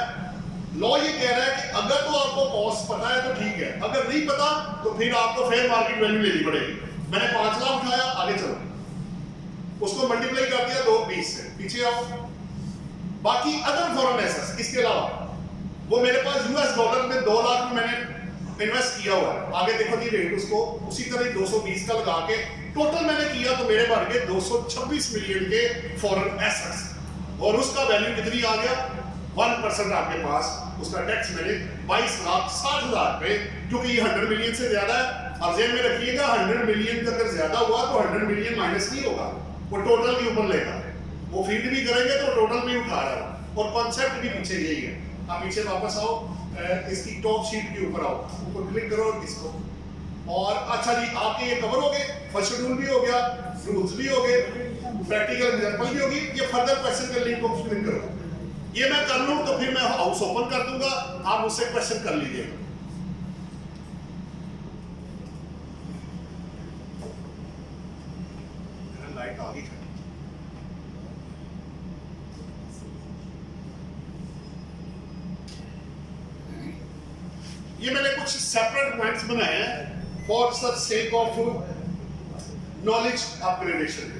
लॉ ये कह रहा है कि अगर तो आपको कॉस्ट पता है तो ठीक है, अगर नहीं पता तो फिर आपको फेयर मार्केट वैल्यू लेनी पड़ेगी। मैंने 5 लाख उठाया, आगे चलो, उसको मल्टीप्लाई कर दिया 220 से, पीछे आओ। बाकी अदर फॉरेन एसेट्स, इसके अलावा वो मेरे पास यूएस डॉलर में 2 लाख में मैंने इन्वेस्ट किया हुआ है, आगे देखो जी रेट उसको उसी तरह 220 का लगा के टोटल मैंने किया, तो मेरे भर गए 226 मिलियन के फॉरेन एसेट्स, और उसका वैल्यू कितनी आ गया, 1% आपके पास उसका टैक्स मैंने 22,60,000 पे, क्योंकि ये 100 मिलियन से ज्यादा है। अब जेब में रखिएगा 100 मिलियन अगर ज्यादा हुआ तो 100 मिलियन माइनस नहीं होगा, वो टोटल के ऊपर लेगा, वो फीड भी करेंगे तो टोटल में उठा रहा है, और कॉन्सेप्ट भी पीछे यही है। आप पीछे वापस आओ, इसकी टॉप शीट के ऊपर आओ, ऊपर क्लिक करो इसको, और अच्छा जी आपके ये कवर हो गए, फर्स्ट शेड्यूल भी हो गया, रूल्स भी हो गए, प्रैक्टिकल एग्जांपल भी होगी। ये फर्दर क्वेश्चन के लिंक को क्लिक करो, ये मैं कर लूं तो फिर मैं हाउस ओपन कर दूंगा, आप मुझसे क्वेश्चन कर लीजिएगा। लाइट आ गई, ये मैंने कुछ सेपरेट पॉइंट्स बनाए हैं for such sake of knowledge upgradation.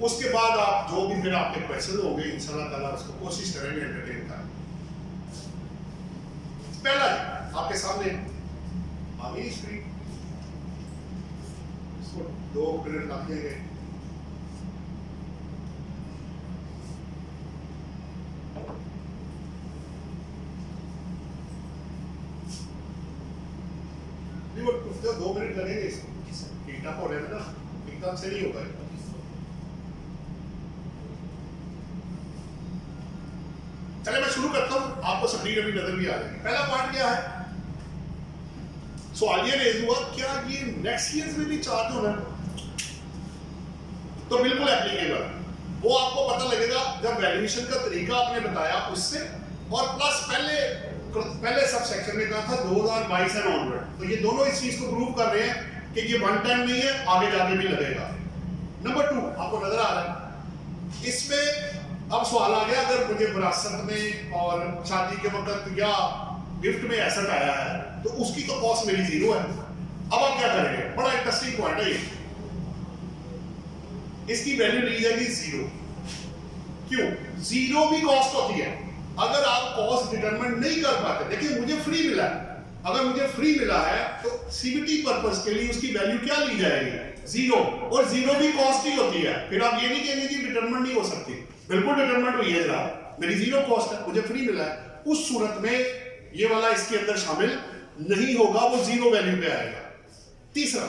उसके बाद आप जो भी फिर आपके क्वेश्चन होंगे इंशाल्लाह ताला उसको कोशिश करेंगे एंटरटेन करने। पहला आपके सामने आ गई स्क्रीन, इसको 2 मिनट लग जाएंगे। वो 2 मिनट लगेंगे इसको हीट अप होने में ना। एकदम से नहीं होगा। चले मैं शुरू करता हूं, आपको सभी कभी नजर भी आ जाएगी। पहला पार्ट क्या है, सवाल ये रेज हुआ क्या ये नेक्स्ट ईयर में भी चार्ज होना है? तो बिल्कुल एप्लीकेबल, वो आपको पता लगेगा जब वैल्यूएशन का तरीका आपने बताया उससे, और प्लस पहले सब सेक्शन में कहा था 2022 एंड ऑनवर्ड, तो ये दोनों इस चीज को प्रूव कर रहे हैं कि ये वन टाइम नहीं है, आगे जाके भी लगेगा। नंबर 2 आपको नजर आ रहा है इसमें। अब सवाल आ गया, अगर मुझे विरासत में और शादी के वक्त या गिफ्ट में एसेट आया है तो उसकी तो कॉस्ट मेरी 0 है। अब आप क्या करेंगे, बड़ा इंटरेस्टिंग पॉइंट है ये। इसकी वैल्यू ली जाएगी 0। क्यों? 0 भी कॉस्ट होती है। अगर आप कॉस्ट डिटरमाइन नहीं कर पाते, देखिए मुझे फ्री मिला है, अगर मुझे फ्री मिला है तो सीबीटी पर्पस के लिए उसकी वैल्यू क्या ली जाएगी? 0, और 0 भी कॉस्ट ही होती है। फिर आप ये नहीं कहेंगे कि डिटरमाइन नहीं हो सकती, बिल्कुल डिटरमाइन हुई है जनाब, मेरी 0 कॉस्ट है, मुझे फ्री मिला है। उस सूरत में ये वाला इसके अंदर शामिल नहीं होगा, वो 0 वैल्यू पे आएगा। तीसरा,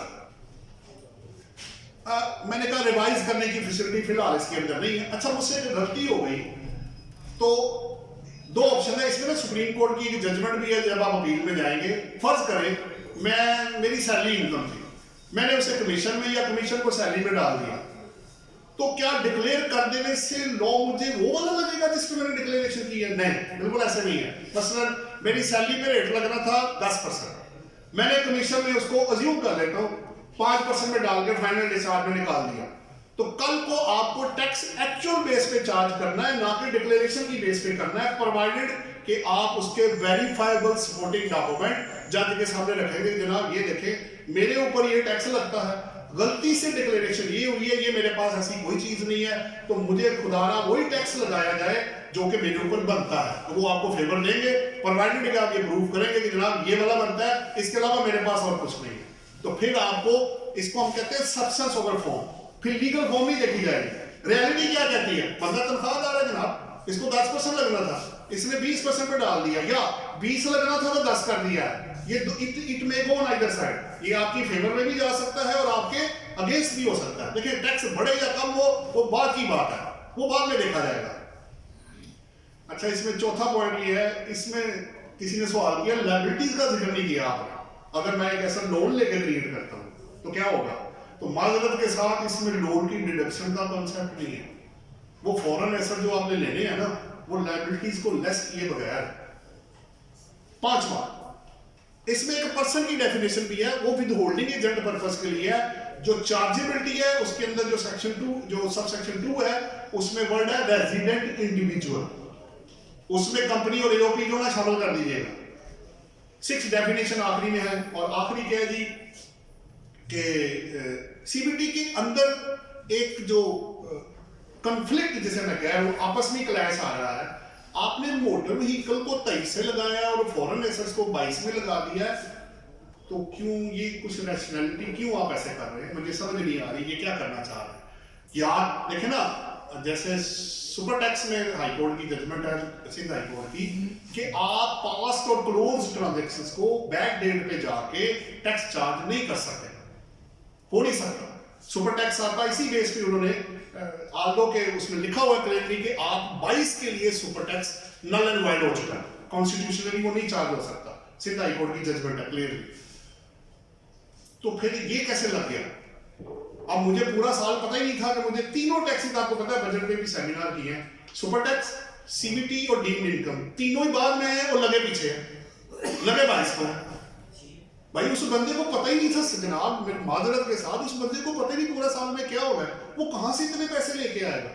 मैंने कहा रिवाइज करने की फैसिलिटी फिलहाल इसके अंदर नहीं है। अच्छा, मुझसे एक गलती हो गई, तो 2 ऑप्शन है इसमें ना, सुप्रीम कोर्ट की एक जजमेंट भी है जब आप अपील में जाएंगे। फर्ज करें मेरी सैलरी इनकम थी, मैंने उसे कमीशन में या कमीशन को सैलरी में डाल दिया, तो क्या डिक्लेयर कर देने से लॉ मुझे वो वाला लगेगा जिसको मैंने डिक्लेरेशन की है? नहीं, बिल्कुल ऐसा नहीं है। मसलन मेरी सैलरी पे रेट लगना था 10%, मैंने कमीशन में उसको अज्यूम कर लेता हूं 5% में डाल के फाइनल डिस्चार्ज में निकाल दिया, तो कल को आपको टैक्स एक्चुअल बेस पे चार्ज करना है, ना कि डिक्लेरेशन की बेस पे करना है, प्रोवाइडेड कि आप उसके वेरीफाइबल सपोर्टिंग डॉक्यूमेंट जज के सामने रखेंगे। जनाब ये देखें मेरे ऊपर ये टैक्स लगता है, गलती से डिक्लेरेशन ये हुई है, ये मेरे पास ऐसी कोई चीज नहीं है, तो मुझे खुदारा वही टैक्स लगाया जाए जो कि मेरे ऊपर बनता है। तो वो आपको फेवर देंगे, प्रोवाइडेड कि आप ये प्रूव करेंगे कि जनाब ये वाला बनता है, इसके अलावा मेरे पास और कुछ नहीं है। तो फिर आपको, इसको हम कहते हैं सब्सटेंस ओवर फॉर्म, फिर लीगल फॉर्म ही देखी जाएगी। रियलिटी क्या कहती है, बंदा तनख्वाहदार है जनाब, इसको 10% लगना था, इसने 20% पे डाल दिया, या 20 लगना था तो 10 कर दिया है। ये it may go on either side, ये आपकी फेवर में भी जा सकता है और आपके अगेंस्ट भी हो सकता है। देखिए टैक्स बढ़े या कम हो वो बात की बात है, वो बाद में देखा जाएगा। अच्छा, इसमें चौथा पॉइंट ये है, इसमें किसी ने सवाल किया लायबिलिटीज का जिक्र नहीं किया आपने। अगर मैं एक ऐसा लोन लेकर क्रिएट करता हूं तो क्या होगा? तो माजरत के साथ इसमें लोन की डिडक्शन का कॉन्सेप्ट नहीं है, वो फॉरेन एसेट जो आपने लेने हैं ना, वो लायबिलिटीज को लेस किए बगैर। पांचवा, इसमें एक पर्सन की डेफिनेशन भी है, वो विद होल्डिंग एजेंट पर्पस के लिए है। जो चार्जेबिलिटी है उसके अंदर जो सेक्शन 2, जो सब सेक्शन 2 है, उसमें वर्ड है रेजिडेंट इंडिविजुअल, उसमें कंपनी और एओपी जो ना शामिल कर दीजिएगा। 6 डेफिनेशन आखिरी में है, और आखिरी क्या है जी कि सीबीटी के अंदर एक जो कंफ्लिक्ट जिसे मैं कह रहा हूं, आपस में क्लैश आ रहा है। आपने मोटर व्हीकल को 23 से लगाया और फॉरेन एसेट्स को 22 में लगा दिया, तो क्यों ये कुछ रैशनैलिटी, क्यों आप ऐसे कर रहे हैं? मुझे समझ नहीं आ रही ये क्या करना चाह रहे हैं। यार देखे ना, जैसे सुपर टैक्स में हाई कोर्ट की जजमेंट है, सिंध हाई कोर्ट की, कि आप पास्ट और क्लोज ट्रांजैक्शंस को बैक डेट पे जाके टैक्स चार्ज नहीं कर सकते, हो नहीं सकता। सुपर टैक्स आपका इसी बेस पे उन्होंने आल्दो के उसमें लिखा हुआ क्लियरली कि आप 22 के लिए super tax null and void हो चुका है, कॉन्स्टिट्यूशनली वो नहीं चार्ज हो सकता, सिंध हाई कोर्ट की जजमेंट है क्लियरली। तो फिर ये कैसे लग गया? अब मुझे पूरा साल पता ही नहीं था कि मुझे तीनों टैक्सेस, आपको पता है बजट में भी सेमिनार किए हैं, सुपर टैक्स, सीबीटी और डीम्ड इनकम, तीनों ही बाद में है और लगे पीछे है, लगे 22 को। भाई उस बंदे को पता ही नहीं था जनाब, मेरे माजरत के साथ, उस बंदे को पता ही नहीं पूरा साल में क्या होगा, वो कहां से इतने पैसे लेके आएगा?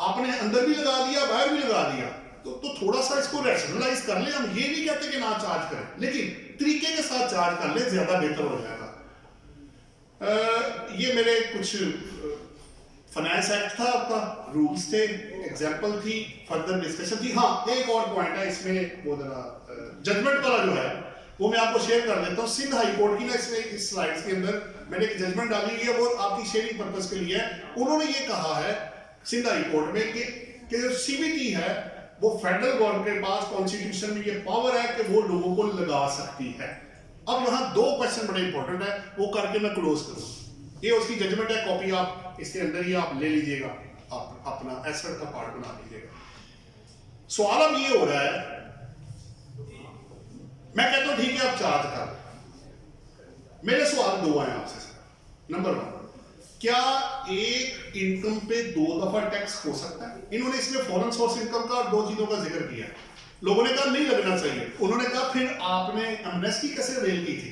आपने अंदर भी लगा दिया, बाहर भी लगा दिया, तो थोड़ा सा इसको रैशनलाइज कर ले। हम ये नहीं कहते कि ना चार्ज करें, लेकिन तरीके के साथ चार्ज कर ले, ज्यादा बेहतर हो जाएगा। ये मेरे कुछ फाइनेंस एक्ट था, आपका रूल्स थे, एग्जांपल थी, फर्दर डिस्कशन थी। हाँ, एक और पॉइंट है इसमें, वो जरा जजमेंट वाला जो है वो मैं आपको शेयर कर देता हूँ। सिंध हाई कोर्ट की ना, इसमें इस स्लाइड्स के अंदर मैंने एक जजमेंट डाली हुई है, वो आपकी शेयरिंग पर्पस के लिए है। उन्होंने ये कहा है सिंध हाई कोर्ट में कि जो सीबीटी है वो फेडरल गवर्नमेंट के पास कॉन्स्टिट्यूशन में ये पावर है कि वो लोगों को लगा सकती है। अब यहाँ 2 क्वेश्चन बड़े इंपॉर्टेंट है, वो करके मैं क्लोज करूँ। ये उसकी जजमेंट है, कॉपी आप इसके अंदर ही आप ले लीजिएगा, आप अपना एसेट का पार्ट बना लीजिएगा। सवाल अब ये हो रहा है, मैं कहता हूं ठीक है आप चार्ज कर। मेरे सवाल दो हैं आपसे। नंबर 1, क्या एक इनकम पे 2 दफा टैक्स हो सकता है? इन्होंने इसमें फॉरेन सोर्स इनकम का और 2 चीजों का जिक्र किया। लोगों ने कहा नहीं लगना चाहिए। उन्होंने कहा फिर आपने एमनेस्टी कैसे अवेल की थी?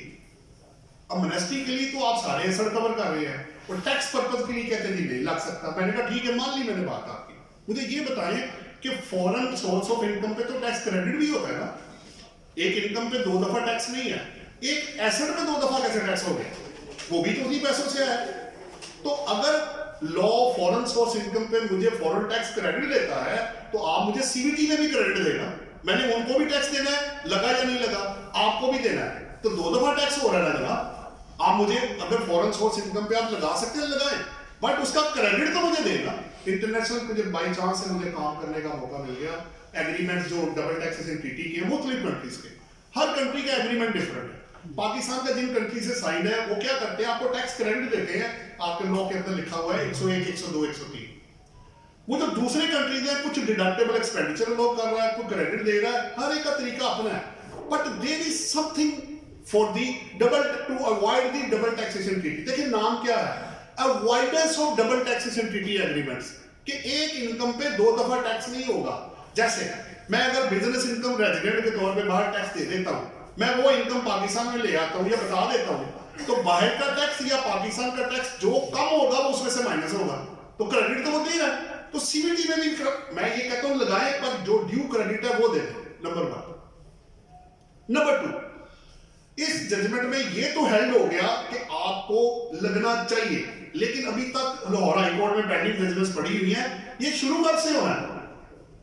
एमनेस्टी के लिए तो आप सारे एसेट कवर कर रहे हैं और टैक्स पर्पज के लिए कहते नहीं लग सकता। मैंने कहा ठीक है, मान ली मैंने बात आपकी। मुझे ये बताएं कि फॉरेन सोर्स ऑफ इनकम पे तो टैक्स क्रेडिट भी होता है ना। एक इनकम पे 2 दफा टैक्स नहीं है, एक एसेट पे 2 दफा कैसे टैक्स हो गया? वो भी तो उसी पैसों से है। तो अगर लॉ फॉरेन सोर्स इनकम पे मुझे फॉरेन टैक्स क्रेडिट देता है तो आप मुझे सीवीटी में भी क्रेडिट देना। मैंने उनको भी टैक्स देना है, लगा या नहीं लगा, आपको भी देना है। तो 2 दफा टैक्स हो रहा है ना। आप मुझे अगर फॉरेन सोर्स इनकम पे आप लगा सकते हैं लगाएं, बट उसका क्रेडिट तो मुझे देना। इंटरनेशनल मुझे बाई चांस से मुझे काम करने का मौका मिल गया, एग्रीमेंट जो डबल टैक्सेशन ट्रीटी के मुख्तलिफ कंट्रीज के, हर कंट्री का एग्रीमेंट डिफरेंट है। पाकिस्तान का जिन कंट्री से साइन है वो क्या करते हैं, आपको टैक्स क्रेडिट देते हैं। आपके लॉ के अंदर लिखा हुआ है 101, 102, 103। वो जो दूसरे कंट्रीज है, कुछ डिडक्टेबल एक्सपेंडिचर लोग कर रहा है, कोई क्रेडिट दे रहा है, हर एक का तरीका अपना है। But there is something for the double to avoid the double taxation treaty. देखिए नाम क्या है, avoidance of double taxation treaty agreements, कि एक इनकम पे 2 दफा टैक्स नहीं होगा। जैसे मैं अगर बिजनेस इनकम रेजिडेंट के तौर पे बाहर टैक्स दे देता हूं, मैं वो इनकम पाकिस्तान में ले आता हूं या बता देता हूं, तो बाहर का टैक्स या पाकिस्तान का टैक्स जो कम होगा वो उसमें से माइनस होगा। तो क्रेडिट तो वो दे रहा है। तो सीवीटी में भी मैं ये कहता हूं लगाएं, पर जो ड्यू क्रेडिट है वो दे दें। नंबर 1। नंबर 2, इस जजमेंट में ये तो हेल्ड हो गया कि आपको लगना चाहिए, लेकिन अभी तक लाहौर हाई कोर्ट में पेंडिंग जजमेंट्स पड़ी हुई है। ये शुरू कब से होना है?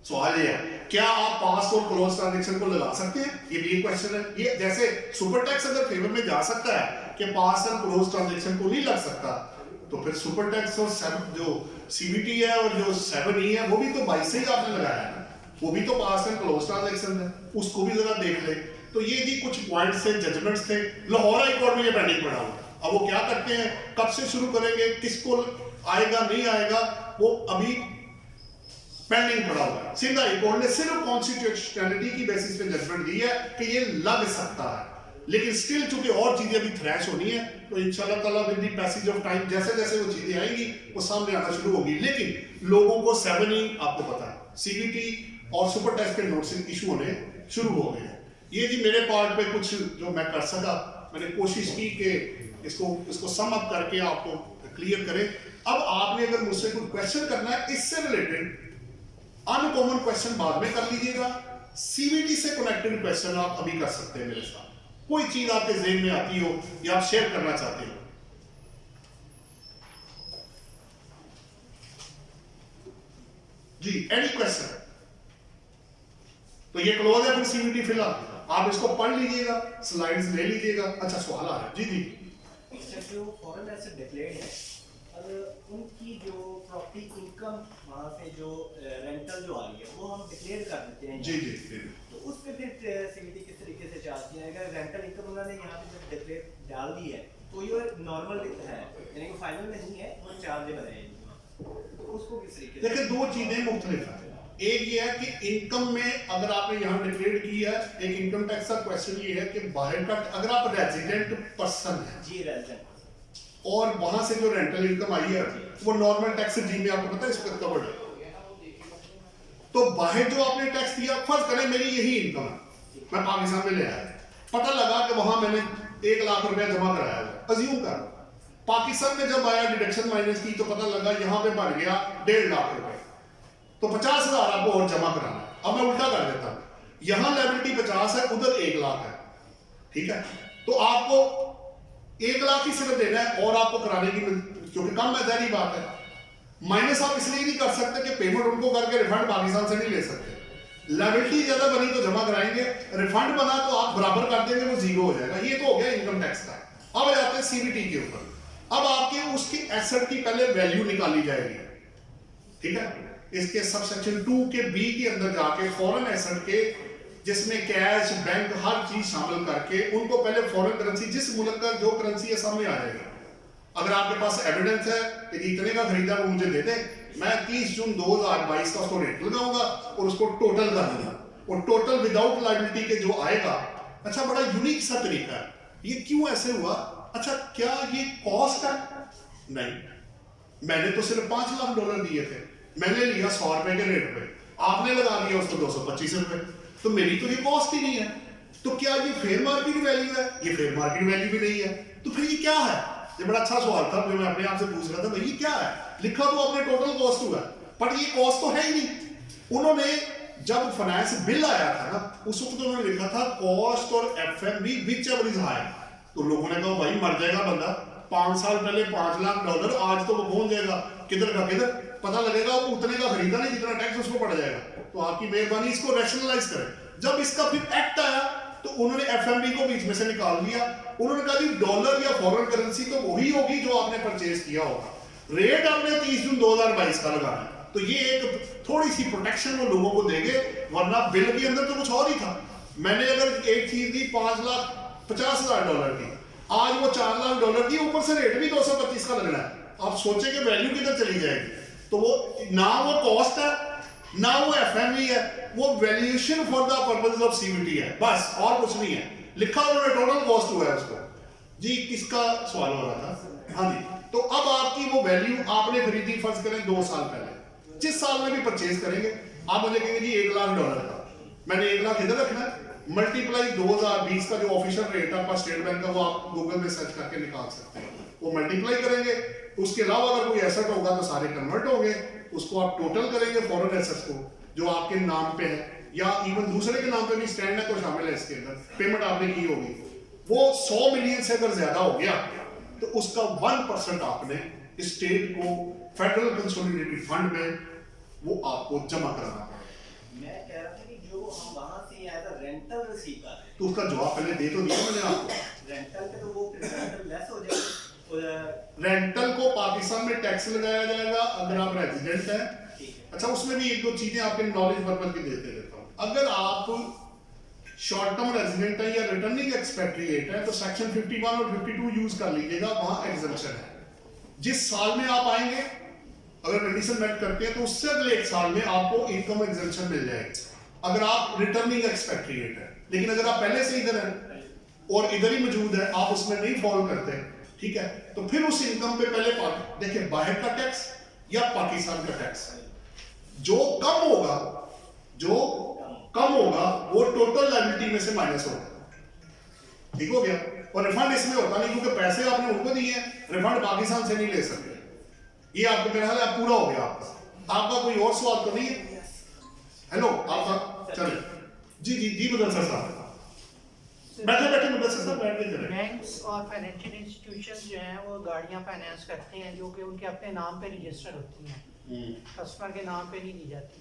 सवाल ये है, क्या आप पास और क्लोज ट्रांजैक्शन को लगा सकते हैं? ये भी एक क्वेश्चन है। ये जैसे सुपर टैक्स अगर फेवर में जा सकता है कि पास और क्लोज ट्रांजैक्शन को नहीं लग सकता, तो फिर सुपर टैक्स और जो सीवीटी है और जो 7E है वो भी तो 22 से ही आपने लगाया है ना, वो भी तो पास एंड क्लोज ट्रांजैक्शन है, उसको भी जरा देख ले। तो ये जी कुछ पॉइंट्स थे, जजमेंट्स थे, लाहौर हाई कोर्ट में ये पेंडिंग पड़ा हुआ। अब वो क्या करते हैं, कब से शुरू करेंगे, किसको आएगा नहीं आएगा, वो अभी पेंडिंग पड़ा हुआ है। सिंध हाई कोर्ट ने सिर्फ कॉन्स्टिट्यूशनैलिटी की बेसिस पे जजमेंट दी है कि ये लग सकता है, लेकिन स्टिल चूंकि और चीजें अभी थ्रैश होनी है, तो इंशाल्लाह ताला with the passage of time जैसे जैसे वो चीजें आएंगी वो सामने आना शुरू होगी। लेकिन लोगों को 7E आपको पता है, सीवीटी और सुपर टैक्स के नोटिस इशू होने शुरू हो गए हैं। ये जी मेरे पार्ट पे कुछ जो मैं कर सका, मैंने कोशिश की कि इसको सम अप करके आपको क्लियर करें। अब आपने अगर मुझसे कुछ क्वेश्चन करना है इससे रिलेटेड, अनकॉमन क्वेश्चन बाद में कर लीजिएगा, सीवीटी से कनेक्टेड क्वेश्चन आप अभी कर सकते हैं मेरे साथ। कोई चीज आपके ज़हन में आती हो या आप शेयर करना चाहते हो। जी एनी क्वेश्चन? तो ये क्लोज है फिर सीवीटी फिलहाल, आप इसको पढ़ लीजिएगा, स्लाइड्स ले लीजिएगा। अच्छा सवाल आ रहा है? जी जी। जो फॉरेन एसेट डिक्लेयर्ड है, उनकी जो प्रॉपर्टी इनकम वहाँ से जो रेंटल जो आ रही है वो हम डिक्लेयर कर देते हैं। जी जी जी। तो उस पर फिर सीवीटी किस तरीके से चार्ज किया है? अगर रेंटल इनकम उन्होंने यहाँ पे जब डिक्लेयर डाल दी है तो ये नॉर्मल है, यानी कि फाइनल नहीं है, वो चार्जेबल है, तो उसको किस तरीके से? देखिए दो चीजें मुख्तलिफ हैं। एक ये है कि इनकम में अगर आपने यहाँ डिक्लेयर की है, एक इनकम टैक्स का क्वेश्चन ये है कि बाहर का अगर आप रेजिडेंट पर्सन है जी, रेजिडेंट, और वहां से जो रेंटल इनकम आई है वो नॉर्मल टैक्स जी में आपको पता है इसको कवर्ड है। तो बाहर जो आपने टैक्स दिया, फर्ज करें मेरी यही इनकम है, मैं पाकिस्तान में ले आया, पता लगा कि वहां मैंने 1 लाख रुपया जमा कराया है, अज्यूम कर, पाकिस्तान में जब आया डिडक्शन माइनस की तो पता लगा यहाँ पे बढ़ गया 1.5 लाख रुपए, तो 50,000 आपको और जमा कराना है। अब मैं उल्टा कर देता हूँ, यहाँ लायबिलिटी 50 है, उधर 1 लाख है, ठीक है, तो आपको 1 लाख ही सिर्फ देना है और आपको कराने की, क्योंकि कम है, जारी बात है। माइनस आप इसलिए नहीं कर सकते कि पेमेंट उनको करके रिफंड पाकिस्तान से नहीं ले सकते। लायबिलिटी ज्यादा बनी तो जमा कराएंगे, रिफंड बना तो आप बराबर कर देंगे, वो जीरो हो जाएगा। ये तो हो गया इनकम टैक्स का। अब जाते हैं सीवीटी के ऊपर। अब आपके उसकी एसेट की पहले वैल्यू निकाली जाएगी, ठीक है, इसके सबसेक्शन 2 के बी के अंदर जाके फॉरेन एसेट के, जिसमें कैश, बैंक, हर चीज शामिल करके उनको पहले फॉरेन करेंसी, जिस मुल्क का जो करेंसी है सामने आ जाएगा, अगर आपके पास एविडेंस है कि इतने का खरीदा वो मुझे दे दे, मैं 30 जून 2022 का उसको रेट लगाऊंगा और उसको टोटल कर दूंगा, और टोटल विदाउट लायबिलिटी के जो आएगा। अच्छा, बड़ा यूनिक सा तरीका है, ये क्यों ऐसे हुआ? अच्छा, क्या ये कॉस्ट है? नहीं, मैंने तो सिर्फ $5 लाख दिए थे, मैंने लिया 100 रुपए के रेट पे, आपने लगा दिया उसको 225 रुपए, तो मेरी तो ये कॉस्ट ही नहीं है। तो क्या ये फेयर मार्केट वैल्यू है? ये फेयर मार्केट वैल्यू भी नहीं है। तो फिर ये क्या है? ये बड़ा अच्छा सवाल था जो मैं अपने आप से पूछ रहा था, भाई ये क्या है? लिखा तो आपने टोटल कॉस्ट हुआ, पर ये कॉस्ट तो है ही नहीं। उन्होंने जब फाइनेंस बिल आया था ना, उस वक्त उन्होंने लिखा था कॉस्ट और FMV which ever is high. तो लोगों ने कहा भाई मर जाएगा बंदा, 5 साल पहले $5 लाख, आज तो वो पहुंच जाएगा किधर का किधर, पता लगेगा वो उतने का खरीदा नहीं जितना टैक्स उसको पड़ जाएगा। तो आपकी मेहरबानी इसको रैशनलाइज करें। जब इसका फिर एक्ट आया तो उन्होंने एफएमबी को बीच में से निकाल दिया। उन्होंने कहा जी डॉलर या फॉरेन करेंसी तो वही होगी जो आपने परचेज किया होगा, रेट आपने 30 जून 2022 का लगाना है। तो ये एक थोड़ी सी प्रोटेक्शन वो लोगों को देंगे, वरना बिल के अंदर तो कुछ और ही था। मैंने अगर एक चीज दी $5,50,000 की, आज वो $4 लाख की, ऊपर से रेट भी 225 का लगना है। आप सोचे कि वैल्यू किधर चली जाएगी? तो वो ना वो कॉस्ट है ना वो एफएमवी है, वो valuation for the purpose of CVT है, बस और कुछ नहीं है। लिखा उन्होंने टोटल कॉस्ट हुआ है उसको। जी किसका सवाल हो रहा था? हाँ जी, तो अब आपकी वो वैल्यू आपने खरीदी फर्ज करें 2 साल पहले, जिस साल में भी परचेज करेंगे आप मुझे कहेंगे जी $1 लाख का, मैंने 1 लाख इधर रखना है, मल्टीप्लाई 2020 का जो ऑफिशियल रेट है आपका स्टेट बैंक का, वो आप गूगल में सर्च करके निकाल सकते हैं, वो मल्टीप्लाई करेंगे। उसके अलावा अगर कोई एसेट होगा तो सारे कन्वर्ट होंगे, उसको आप टोटल करेंगे फॉरेन एसेट्स को जो आपके नाम पे है या इवन दूसरे के नाम पे भी स्टैंड है तो शामिल है इसके अंदर, पेमेंट आपने की होगी, वो 100 मिलियन से अगर ज्यादा हो गया तो उसका 1% आपने स्टेट को फेडरल कंसोलिडेटेड फंड में वो आपको जमा कराना है। मैं कह रहा था कि जो हम वहां से एज अ रेंटल रिसीव कर रहे हैं, तो उसका जवाब पहले दे तो दिया मैंने आपको। रेंटल पे तो वो रेंटल लेस हो जाएगा। रेंटल को पाकिस्तान में टैक्स लगाया जाएगा अगर आप रेजिडेंट हैं। अच्छा, उसमें भी 1-2 चीजें आपके नॉलेज पर्पज की देते रहता हूँ। अगर आप शॉर्ट टर्म रेजिडेंट है या रिटर्निंग एक्सपेट्रिएट है तो सेक्शन 51 और 52 यूज कर लीजिएगा, वहां एग्जम्पशन है। जिस साल में आप आएंगे अगर कंडीशन मेट करते हैं तो उससे अगले 1 साल में आपको इनकम एग्जम्पशन मिल जाएगी अगर आप रिटर्निंग एक्सपेट्रिएट है। लेकिन अगर आप पहले से इधर हैं और इधर ही मौजूद है, आप उसमें नहीं फॉलो करते, ठीक है, तो फिर उस इनकम पे पहले देखिए बाहर का टैक्स या पाकिस्तान का टैक्स, जो कम होगा वो टोटल लायबिलिटी में से माइनस होगा। ठीक हो गया? और रिफंड इसमें होता नहीं क्योंकि पैसे आपने उनको दिए हैं, रिफंड पाकिस्तान से नहीं ले सकते। ये आपको मेरा ख्याल है पूरा हो गया आपका कोई और सवाल तो नहीं है? हेलो आपका चले जी मदरसा साहब बैठे मदरसा साहब बैठ के चले। बैंक्स और फाइनेंशियल इंस्टीट्यूशन जो हैं वो गाड़ियां फाइनेंस करते हैं जो कि उनके अपने नाम पे रजिस्टर होती हैं, कस्टमर के नाम पे नहीं दी जाती।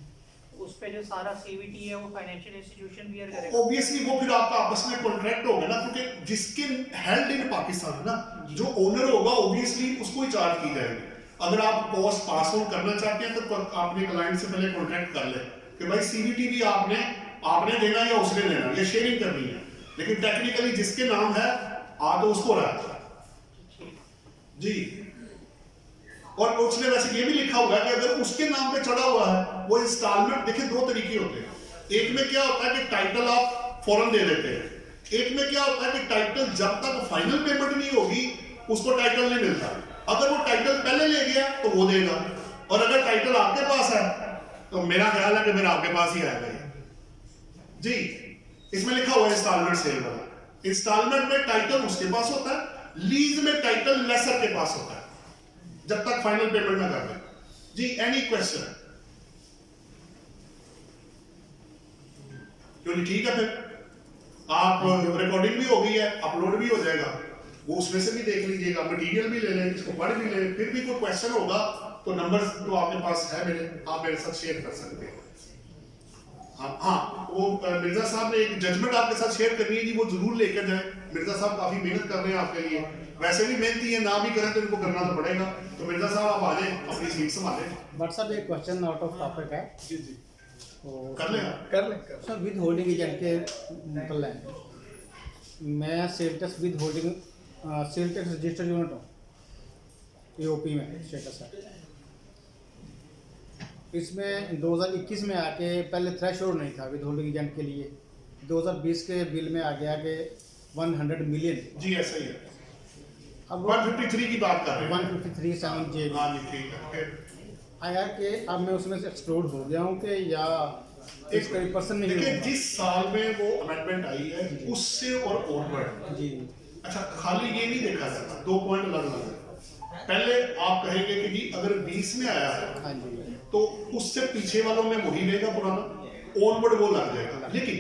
उस पे जो सारा सीवीटी है वो फाइनेंशियल इंस्टीट्यूशन बियर करेगा। ऑब्वियसली वो फिर आपका आपस में कॉन्ट्रैक्ट होगा ना, क्योंकि जिसके हेल्ड इन पाकिस्तान है ना, जो ओनर होगा ऑब्वियसली उसको ही चार्ज की जाएगी। अगर आप कॉस्ट पास ऑन करना चाहते हैं तो आपने क्लाइंट से पहले कॉन्ट्रैक्ट कर ले कि भाई सीवीटी भी आपने देना या उसने देना, या शेयरिंग करनी है। लेकिन टेक्निकली जिसके नाम है तो उसको रहा जी। और उसने वैसे ये भी लिखा हुआ है कि अगर उसके नाम पे चढ़ा हुआ है वो इंस्टॉलमेंट, देखिए 2 तरीके होते हैं। एक में क्या होता है कि टाइटल आप फौरन दे देते हैं, एक में क्या होता है कि टाइटल जब तक फाइनल पेमेंट नहीं होगी उसको टाइटल नहीं मिलता। अगर वो टाइटल पहले ले गया तो वो देगा, और अगर टाइटल आपके पास है तो मेरा ख्याल है कि फिर आपके पास ही आएगा जी। इसमें लिखा हुआ है इंस्टॉलमेंट सेल वाला, इंस्टॉलमेंट में टाइटल उसके पास होता है, लीज में टाइटल लेसर के पास होता है जब तक फाइनल पेमेंट ना कर दे जी। Any question? क्योंकि ठीक है, फिर आप रिकॉर्डिंग भी हो गई है, अपलोड भी हो जाएगा, वो उसमें से भी देख लीजिएगा, मटेरियल भी ले लें, इसको पढ़ भी लें। फिर भी कोई क्वेश्चन होगा तो नंबर तो आपके पास है मेरे, आप मेरे साथ शेयर कर सकते हैं। हाँ, वो मिर्जा साहब ने एक जजमेंट आपके साथ शेयर करनी है जी, वो जरूर लेकर जाए। मिर्जा साहब काफी मेहनत कर रहे हैं आपके लिए, वैसे भी मेहनती है, ना भी करें तो इनको करना तो पड़ेगा। तो मिर्जा साहब आप आ जाए, अपनी सीट संभालें। बट साहब एक क्वेश्चन आउट ऑफ टॉपिक है जी तो कर लें सर विद होल्डिंग एजेंट के मतलब लाइन मैं sale tax with holding sale tax registered unit हूँ, एओपी में स्टेटस है। इसमें 2021 में आके पहले थ्रेशोल्ड नहीं था विद होल्डिंग एजेंट के लिए, 2020 के बिल में आ गया कि 100 मिलियन। जी ऐसा ही है। अब 153 की बात कर रहे हैं। 153(7)(j हाँ जी ठीक है। फिर आया कि अब मैं उसमें से एक्सक्लूड हो गया हूँ कि या इस कोई पर्सन नहीं देखिए होगा। जिस साल में वो अमेंडमेंट आई है उससे और ओवरवर्ड। जी अच्छा खाली ये नहीं देखा जाता, दो पॉइंट अलग अलग है। पहले आप कहेंगे कि जी अगर 20 में आया है हाँ जी तो उससे पीछे वालों में वही रहेगा पुराना, ओनवर्ड वो लग जाएगा। लेकिन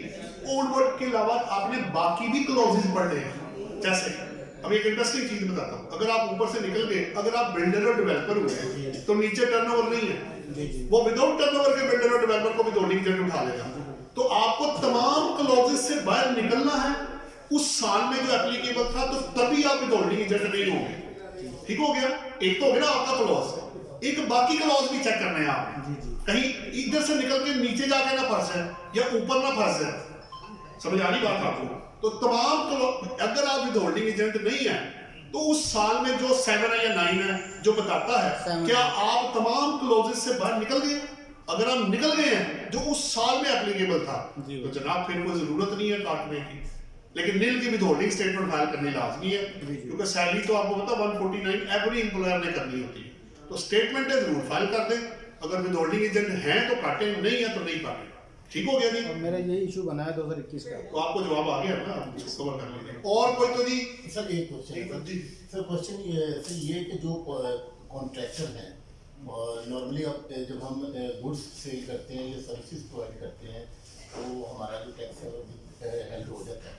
ओनवर्ड के अलावा आपने बाकी भी क्लॉजेस पढ़ने हैं। जैसे अब एक इंटरेस्टिंग चीज बताता हूँ, अगर आप ऊपर से निकल गए, अगर आप बिल्डर और डेवलपर हुए तो नीचे टर्नओवर नहीं है, वो विदाउट टर्नओवर के बिल्डर और डेवलपर को भी होल्डिंग एजेंट उठा लेगा। तो आपको तमाम क्लॉजेस से बाहर निकलना है उस साल में जो एप्लीकेबल था, तो तभी आप विदाउट एजेंट नहीं होंगे। ठीक हो गया, एक तो हो गया ना आपका क्लॉज, एक बाकी क्लॉज भी चेक करने हैं आपने, कहीं इधर से निकल के नीचे जाके ना फंस जाए या ऊपर ना फंस जाए। समझ आ रही बात आपको? तो तमाम अगर आप विदहोल्डिंग एजेंट नहीं है तो उस साल में जो 7 है या 9 है जो बताता है क्या आप तमाम क्लोजेस से बाहर निकल गए। अगर आप निकल गए हैं जो उस साल में एप्लीकेबल था तो जनाब फिर कोई जरूरत नहीं है काटने की। लेकिन नील की विदहोल्डिंग स्टेटमेंट फाइल करनी लाजमी है, क्योंकि सैलरी तो आपको पता 149 एवरी एम्प्लॉयर ने करनी होती है। तो स्टेटमेंट है जरूर फाइल कर दें, अगर विदहोल्डिंग एजेंट हैं तो काटें, नहीं है तो नहीं काटें। ठीक हो गया जी? और मेरा ये इशू बना है 2021 का। तो आपको जवाब आ गया ना, आप इसको कवर कर लीजिए। और कोई तो जी सर एक क्वेश्चन जी सर, क्वेश्चन ये कि जो कॉन्ट्रैक्टर हैं नॉर्मली अब जब हम गुड्स सेल करते हैं या सर्विसेज प्रोवाइड करते हैं तो हमारा जो टैक्स है वो हेल्ड हो जाता है।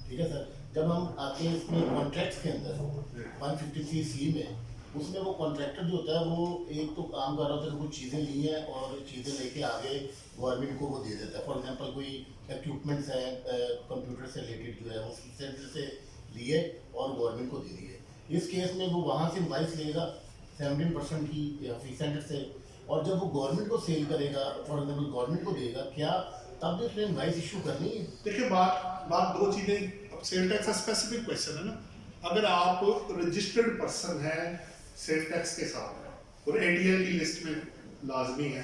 ठीक है सर, जब हम आते हैं इसमें कॉन्ट्रैक्ट्स के अंदर 153C में, उसमें वो कॉन्ट्रैक्टर जो होता है वो एक तो काम कर रहा होता है, कुछ चीज़ें ली हैं और चीज़ें लेके आगे गवर्नमेंट को वो दे देता है। फॉर एग्जांपल कोई इक्विपमेंट्स हैं कंप्यूटर से रिलेटेड जो है वो सेंटर से लिए और गवर्नमेंट को दे दिए। इस केस में वो वहाँ से इनवाइस लेगा 17% की फी सेंटर से, और जब वो गवर्नमेंट को सेल करेगा फॉर एग्जाम्पल गवर्नमेंट को देगा, क्या तब भी उसने इनवाइस इशू करनी है? देखिए बात दो चीजें, सेल टैक्स का स्पेसिफिक क्वेश्चन है ना। अगर आप रजिस्टर्ड पर्सन हैं सेल टैक्स के साथ और ATL की लिस्ट में लाजमी है,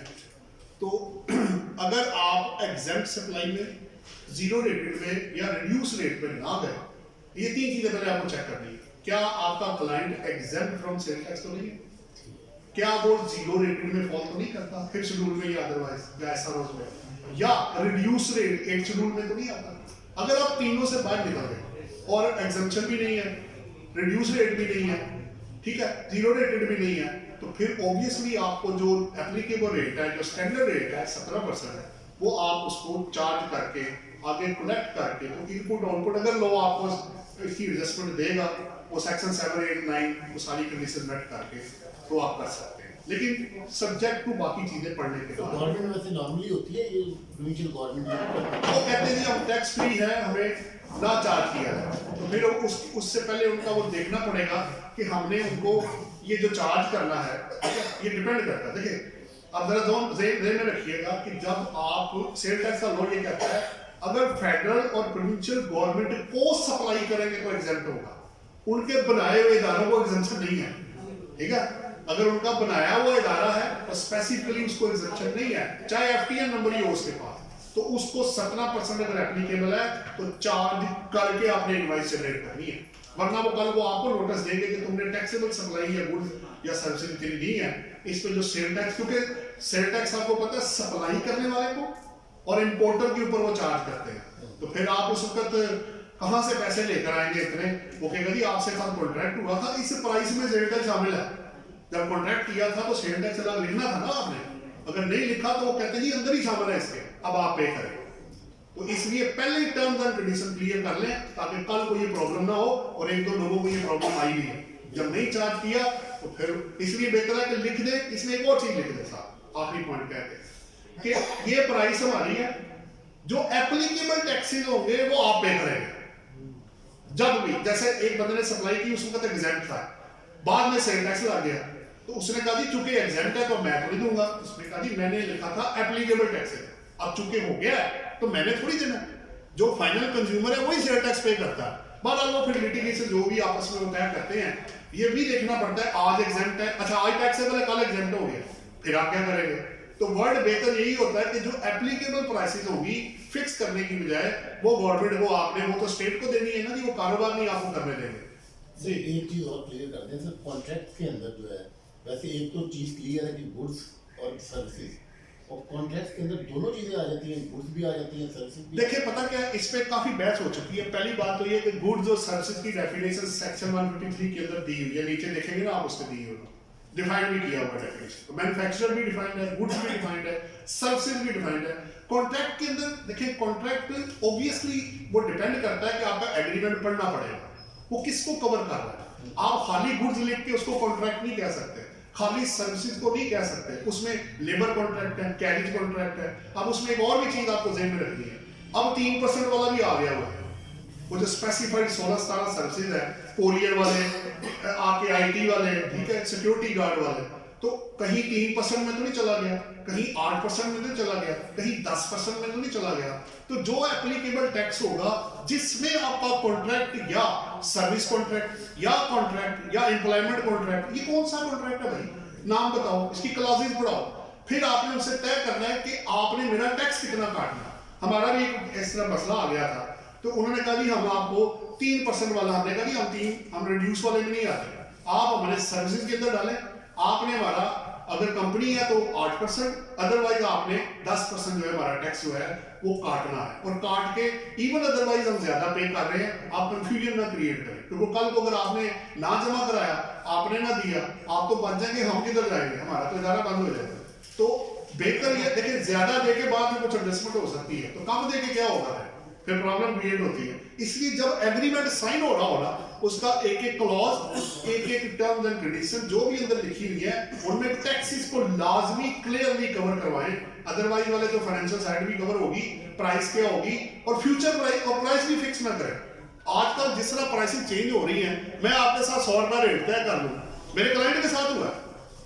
तो अगर आप एग्जेम्प्ट सप्लाई में, जीरो रेटेड में या रिड्यूस रेट में ना गए, ये 3 चीजें पहले आपको चेक करनी है। क्या आपका client exempt from sale tax तो नहीं है? क्या वो जीरो रेटेड में फॉल तो नहीं करता फिर शेड्यूल में या अदरवाइज या ऐसा रोज में, या रिड्यूस रेट एक शेड्यूल में तो नहीं आता? अगर आप तीनों से बाहर निकल गए और एग्जम्पशन भी नहीं है, रिड्यूस रेट भी नहीं है, ठीक है, जीरो रेटेड भी नहीं है, तो फिर ऑब्वियसली आपको जो एप्लीकेबल रेट है, जो स्टैंडर्ड रेट है 17% है, वो आप उसको चार्ज करके आगे कलेक्ट करके, तो इनपुट आउटपुट अगर लो आपको इसकी एडजस्टमेंट देगा, वो सेक्शन 7, 8, 9 वो सारी कंडीशन मेट करके तो आप कर सकते हैं, लेकिन सब्जेक्ट टू बाकी चीजें पढ़ने के बाद। गवर्नमेंट वैसे नॉर्मली होती है ये प्रोविंशियल गवर्नमेंट वो कहते हैं जी हम टैक्स फ्री है, हमें ना चार्ज किया जाए, तो फिर उससे पहले उनका वो देखना पड़ेगा कि हमने उनको ये जो चार्ज करना है ये डिपेंड करता है। देखिए अब जरा ज़हन में रखिएगा कि जब आप सेल टैक्स का लॉ ये कहता है अगर फेडरल और प्रोविंशियल गवर्नमेंट को सप्लाई करेंगे तो एग्जेम्प्ट होगा, उनके बनाए हुए इदारों को एग्जेम्पशन नहीं है। ठीक है, अगर उनका बनाया हुआ इदारा है तो स्पेसिफिकली उसको एग्जेम्पशन नहीं है, चाहे FTN नंबर ही हो उसके पास, तो उसको 17% अगर एप्लीकेबल है तो चार्ज करके आपने इनवॉइस जनरेट करनी है, वरना वो कल वो आपको नोटिस देंगे कि तुमने टैक्सेबल सप्लाई या गुड्स या सर्विसेज इतनी दी है, इस पे जो सेल टैक्स, क्योंकि सेल टैक्स आपको पता है सप्लाई करने वाले को और इंपोर्टर के ऊपर वो चार्ज करते हैं, तो फिर आप उस वक्त कहाँ से पैसे लेकर आएंगे इतने? वो कहेगा जी आपसे साथ कॉन्ट्रैक्ट हुआ था, इस प्राइस में सेल टैक्स शामिल है, जब कॉन्ट्रैक्ट किया था तो सेल टैक्स अलग लिखना था ना आपने, अगर नहीं लिखा तो वो कहते जी अंदर ही शामिल है इसके, अब आप पे करें। तो इसलिए पहले ही टर्म्स एंड कंडीशन क्लियर कर लें ताकि कल को ये प्रॉब्लम ना हो, और 1-2 लोगों को ये प्रॉब्लम आई भी है जब नहीं चार्ज किया, तो फिर इसलिए बेहतर है कि लिख दे। इसमें एक और चीज लिख दे साहब, आखिरी पॉइंट कहते हैं कि ये प्राइस हमारी है, जो एप्लीकेबल टैक्सेस होंगे वो आप पे करेंगे। जब भी जैसे एक बंदे ने सप्लाई की उस वक्त एग्जेम्प्ट था, बाद में सेल टैक्स लग गया, तो उसने कहा जी चूंकि एग्जेम्प्ट है तो मैं थोड़ी दूंगा, उसने कहा जी मैंने लिखा था एप्लीकेबल टैक्स है, अब चूंकि हो गया तो मैंने थोड़ी देना, जो फाइनल कंज्यूमर है वही सेल टैक्स पे करता है। बहरहाल वो फिर लिटिगेशन जो भी आपस में वो तय करते हैं ये भी देखना पड़ता है आज एग्जेम्प्ट है, अच्छा आज टैक्सेबल है, कल एग्जेम्प्ट हो गया, फिर आप क्या करेंगे? तो वर्ड बेहतर यही होता है कि जो एप्लीकेबल प्राइसेस होगी फिक्स करने की बजाय वो गवर्नमेंट को आपने वो तो स्टेट को देनी है ना, कि वो कारोबार नहीं आपको करने देंगे। जी एक चीज़ और क्लियर कर दें सर, कॉन्ट्रैक्ट के अंदर जो है वैसे एक तो चीज़ क्लियर है कि गुड्स और सर्विसेज, और कॉन्ट्रैक्ट के अंदर दोनों चीज़ें आ जाती हैं, गुड्स भी आ जाती हैं, सर्विसेज भी। देखिए पता क्या है, इस पे काफी बहस हो चुकी है। पहली बात तो ये कि गुड्स और सर्विसेज की डेफिनेशन सेक्शन 153 के अंदर दी हुई है, नीचे देखेंगे ना आप, उसमें दी हुई है, डिफाइन भी किया हुआ डेफिनेशन। तो मैन्युफैक्चरर भी डिफाइंड है, गुड्स भी डिफाइंड है, सर्विसेज भी डिफाइंड है। कॉन्ट्रैक्ट के अंदर देखिए, कॉन्ट्रैक्ट ऑब्वियसली वो डिपेंड करता है कि आपका एग्रीमेंट पढ़ना पड़ेगा, वो किसको कवर कर रहा है। आप खाली गुड्स लिख के उसको कॉन्ट्रैक्ट नहीं कह सकते, खाली सर्विसेज को नहीं कह सकते, उसमें लेबर कॉन्ट्रैक्ट है, कैरिज कॉन्ट्रैक्ट है। अब उसमें एक और भी चीज आपको ध्यान में रखनी है, अब 3% वाला भी आ गया हुआ है, वो जो स्पेसिफाइड 16-17 सर्विसेज है, कोरियर वाले, आपके आईटी वाले, ठीक है, सिक्योरिटी गार्ड वाले, तो कहीं 3% में तो नहीं चला गया, कहीं 8% में तो चला गया, कहीं 10% में तो नहीं चला गया। तो जो एप्लीकेबल टैक्स होगा जिसमें आपका कॉन्ट्रैक्ट या सर्विस कॉन्ट्रैक्ट या एम्प्लॉयमेंट कॉन्ट्रैक्ट, ये कौन सा कॉन्ट्रैक्ट है भाई, नाम बताओ, इसकी क्लॉजेज पढ़ाओ, फिर आपने उनसे तय करना है कि आपने मेरा टैक्स कितना काटना। हमारा भी एक इस तरह मसला आ गया था, तो उन्होंने कहा जी हम आपको 3% वाला, हमने कहा जी हम रिड्यूस वाले में नहीं आते, आप हमारे सर्विसेज के अंदर डालें। आपने हमारा अगर कंपनी है तो 8%, अदरवाइज आपने 10% जो है हमारा टैक्स जो है वो काटना है, और काट के इवन अदरवाइज हम ज्यादा पे कर रहे हैं, आप कंफ्यूजन ना क्रिएट करें, क्योंकि कल को अगर आपने ना जमा कराया, आपने ना दिया, आप तो बच जाएंगे, हम किधर जाएंगे, हमारा तो इदारा बंद हो जाएगा। तो बेहतर ये देखिए, ज्यादा दे के बाद में कुछ एडजस्टमेंट हो सकती है, तो कम दे के क्या होगा है, फिर प्रॉब्लम क्रिएट होती है। इसलिए जब एग्रीमेंट साइन हो रहा होगा, उसका एक एक क्लॉज, एक एक टर्म्स एंड कंडीशन जो भी अंदर लिखी हुई है, उनमें टैक्सेस को लाजमी क्लियरली कवर करवाएं, अदरवाइज वाले तो फाइनेंशियल साइड भी कवर होगी, प्राइस क्या होगी, और फ्यूचर प्राइस और प्राइस भी फिक्स ना करें। आजकल जिस तरह प्राइसेस चेंज हो रही हैं, मैं आपके साथ 100 रुपया रेट तय कर लूं, मेरे क्लाइंट के साथ हुआ,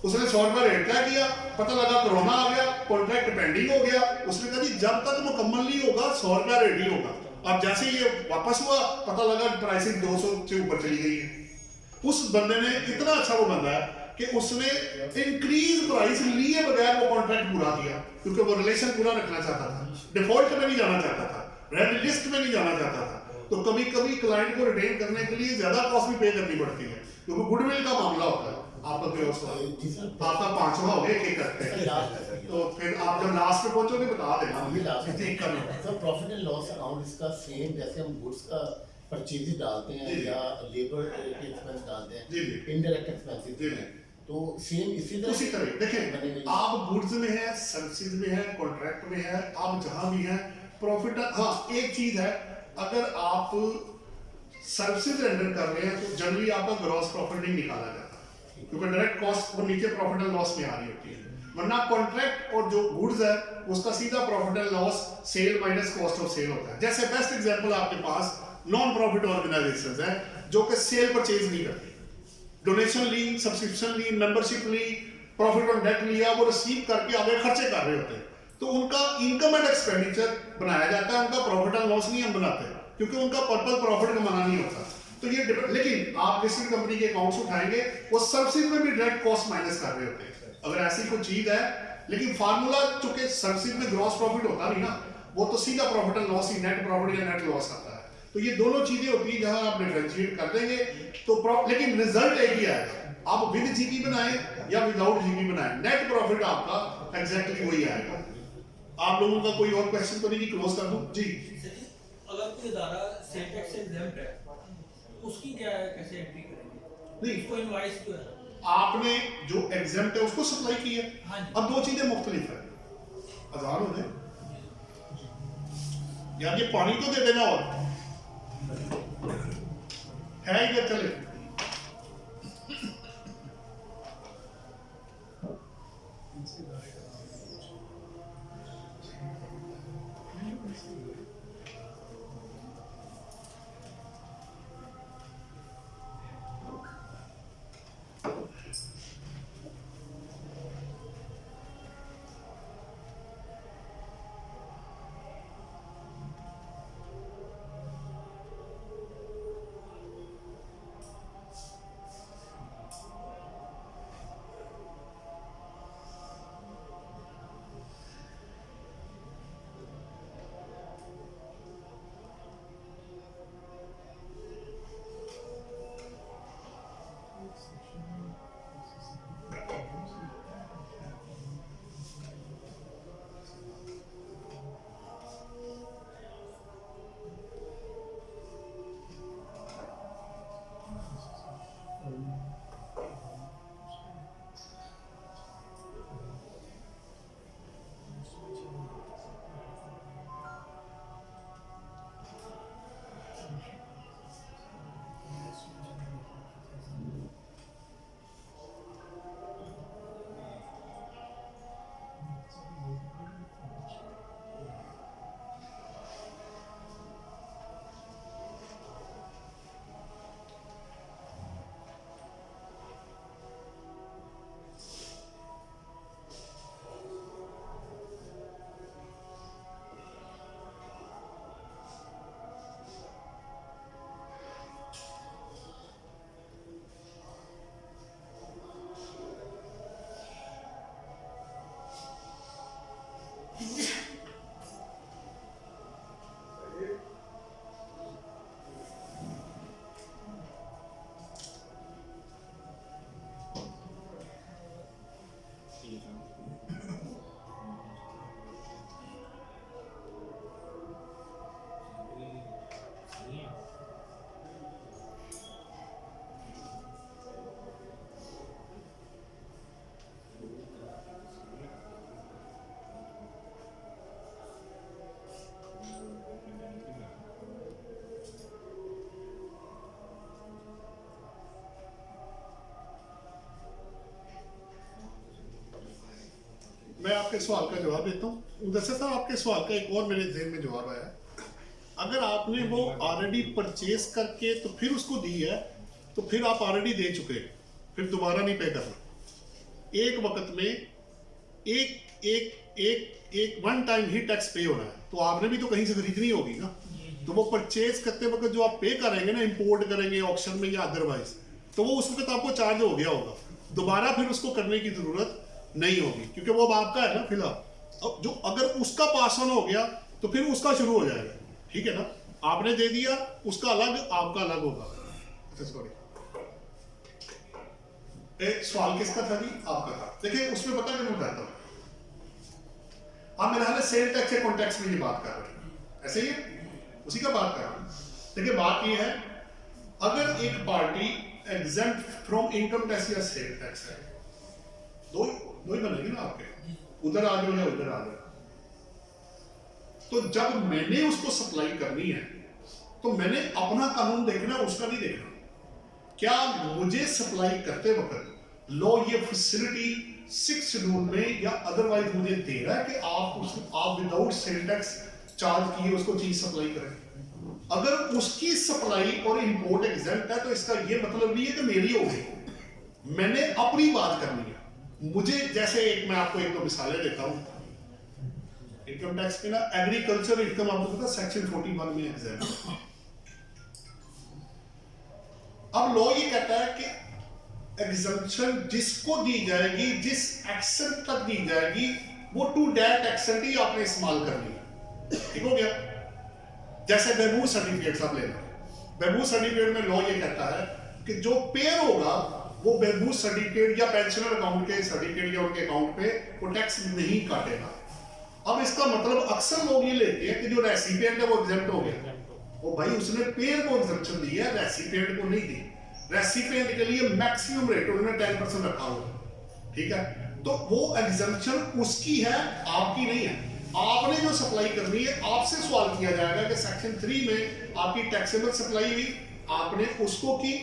उसने 100 रुपया रेट तय किया, पता लगा कोरोना आ गया, कॉन्ट्रैक्ट पेंडिंग हो गया, उसने कहा जी जब तक मुकम्मल नहीं होगा 100 रुपया रेट ही होगा। अब जैसे ये वापस हुआ, पता लगा प्राइसिंग 200 से ऊपर चली गई है। उस बंदे ने, इतना अच्छा वो बंदा है कि उसने इंक्रीज प्राइस लिए बगैर वो कॉन्ट्रैक्ट पूरा किया, क्योंकि वो रिलेशन पूरा रखना चाहता था, डिफॉल्ट में नहीं जाना चाहता था, रेड लिस्ट में नहीं जाना चाहता था। तो कभी कभी क्लाइंट को रिटेन करने के लिए ज्यादा कॉस्ट भी पे करनी पड़ती है, क्योंकि गुडविल का मामला होता है। आपका आपका 5वां हो गया, एक करते हैं, तो फिर आप जब लास्ट में पहुंचोगे बता देना, ये लास्ट ठीक कर लो। Sir profit and loss account इसका सेम जैसे हम गुड्स का परचेज डालते हैं जी, जी। या लेबर के एक्सपेंस डालते हैं, जी, जी। इनडायरेक्ट एक्सपेंसेस जी, जी। तो सेम इसी उसी तरह देखें, बनेगा। आप गुड्स में है, सर्विसेज में है, कॉन्ट्रैक्ट में है, आप जहां भी हैं प्रॉफिट। हाँ एक चीज है, अगर आप सर्विसेज रेंडर कर रहे हैं तो जनरली आपका ग्रॉस प्रॉफिट नहीं निकाला जाता, क्योंकि डायरेक्ट कॉस्ट वो नीचे प्रॉफिट एंड लॉस में आ रही होती है। वरना कॉन्ट्रैक्ट और जो गुड्स है उसका सीधा profit and loss sale minus cost of sale होता है। जैसे बेस्ट एग्जांपल आपके पास नॉन प्रॉफिट ऑर्गेनाइजेशंस है जो कि सेल परचेज नहीं करती, डोनेशन ली, सब्सक्रिप्शन ली, मेंबरशिप ली, प्रॉफिट ऑन डेट लिया, वो रिसीव करके आगे खर्चे कर रहे होते हैं, तो उनका इनकम एंड एक्सपेंडिचर बनाया जाता है, उनका प्रॉफिट एंड लॉस नहीं हम बनाते, क्योंकि उनका पर्पस प्रॉफिट कमाना नहीं होता। तो ये लेकिन आप किसी भी कंपनी के अकाउंट्स उठाएंगे, वो सर्विसेज में भी डायरेक्ट कॉस्ट माइनस कर रहे होते हैं। अगर ऐसी कोई चीज है, लेकिन फार्मूला चूंकि सर्विसेज में ग्रॉस प्रॉफिट होता नहीं ना, वो तो सीधा profit and loss he, net profit या नेट लॉस आता है। तो ये दोनों चीजें होती है जहां आप डिफरेंशिएट कर देंगे तो लेकिन रिजल्ट एक ही आएगा, आप विद जीपी बनाए या विदाउट जीपी बनाए, नेट प्रॉफिट आपका एग्जैक्टली वही आएगा। आप लोगों का कोई और क्वेश्चन तो नहीं कि क्लोज कर दूं जी? अगर कोई इदारा सेल टैक्स से एग्जम्प्ट है, उसकी क्या कैसे एंट्री करेंगे? नहीं, उसको इनवॉइस जो है आपने जो एग्जाम्प्ट है उसको सप्लाई की है। हाँ जी। अब दो चीजें मुख्तलिफ है, अजान होने यार ये पानी तो दे देना, और है इधर चले। आपके सवाल का जवाब देता हूँ। मुदस्सिर साहब, आपके सवाल का एक और मेरे ज़हन में जवाब आया। अगर आपने वो ऑलरेडी परचेज करके तो फिर उसको दी है, तो फिर आप ऑलरेडी दे चुके हैं, फिर दोबारा नहीं पे करना। एक वक्त में एक वन टाइम ही टैक्स पे होना है, तो आपने भी तो कहीं से खरीदनी होगी ना। तो वो परचेज करते वक्त जो आप पे करेंगे ना, इंपोर्ट करेंगे ऑक्शन में या अदरवाइज, तो वो उस वक्त आपको चार्ज हो गया होगा, दोबारा फिर उसको करने की जरूरत नहीं होगी, क्योंकि वो अब आपका है ना फिलहाल। अब जो अगर उसका पास ऑन हो गया तो फिर उसका शुरू हो जाएगा, ठीक है ना। आपने दे दिया, उसका अलग, आपका अलग होगा। अच्छा सॉरी, एक सवाल किसका था जी? आपका था। देखिए उसमें पता क्या मैं कहता हूँ, आप मेरा हाल सेल टैक्स के कॉन्टेक्स्ट में ये बात कर रहे हैं, ऐसे ही है, उसी का बात कर रहे हैं। देखिए बात ये है, अगर एक party exempt from income tax या सेल टैक्स है, दो ही बनेंगे ना आपके, उधर आ जाओ या उधर आ जाओ। तो जब मैंने उसको सप्लाई करनी है तो मैंने अपना कानून देखना, उसका नहीं देखना। क्या मुझे सप्लाई करते वक्त लॉ ये फैसिलिटी 6 शेड्यूल में या अदरवाइज मुझे दे रहा है कि आप विदाउट सेल टैक्स चार्ज किए उसको चीज सप्लाई करें? अगर उसकी सप्लाई और इंपोर्ट एग्जेम्प्ट है तो इसका ये मतलब नहीं है कि मेरी हो गई। मैंने अपनी बात करनी है। मुझे जैसे एक मैं आपको 1-2 मिसालें देता हूं इनकम टैक्स के ना। एग्रीकल्चर इनकम आपको पता सेक्शन 41 में एग्जेम्प्ट है। अब लॉ ये कहता है कि एग्जम्पशन जिसको दी जाएगी, जिस एक्सेंट तक दी जाएगी, वो टू दैट एक्सेंट ही आपने इस्तेमाल करनी है। ठीक हो गया? जैसे बेबू सर्टिफिकेट आप लेना, बेबू सर्टिफिकेट में लॉ ये कहता है कि जो पेयर होगा वो बेबू सर्टिफिकेट या पेंशनर अकाउंट के सर्टिफिकेट या उनके अकाउंट पे वो टैक्स नहीं काटेगा। अब इसका मतलब अक्सर लोग ये लेते हैं कि जो रेसिपिएंट है वो एग्जेम्प्ट हो गया। वो भाई उसने पेयर को एग्जेम्पशन दी है, रेसिपिएंट को नहीं दी। रेसिपिएंट के लिए मैक्सिमम रेट उन्होंने 10% रखा हुआ, ठीक है। तो वो एग्जेम्पशन उसकी है, आपकी नहीं है। आपने जो सप्लाई करनी है, आपसे सवाल किया जाएगा कि सेक्शन 3 में आपकी टैक्सेबल सप्लाई हुई, आपने उसको की,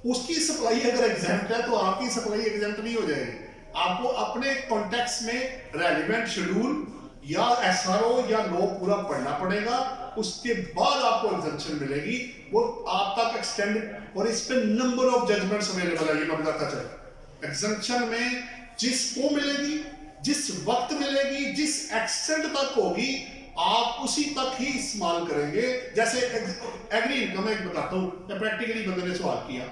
उसकी सप्लाई अगर एग्जेम्प्ट है तो आपकी सप्लाई एग्जेम्प्ट नहीं हो जाएगी। आपको अपने कॉन्टेक्स्ट में रेलिवेंट शेड्यूल या एसआरओ या लॉ पूरा पढ़ना पड़ेगा, उसके बाद आपको एग्जेम्पशन मिलेगी, वो आप तक एक्सटेंड। और इस पे नंबर ऑफ जजमेंट्स अवेलेबल है, ये मैं बताता चला। एग्जेम्पशन में जिसको मिलेगी, जिस वक्त मिलेगी, जिस एक्सटेंट तक होगी, आप उसी तक ही इस्तेमाल करेंगे। जैसे एग्री इनकम एक बताता हूँ, प्रैक्टिकली बंदे ने सवाल किया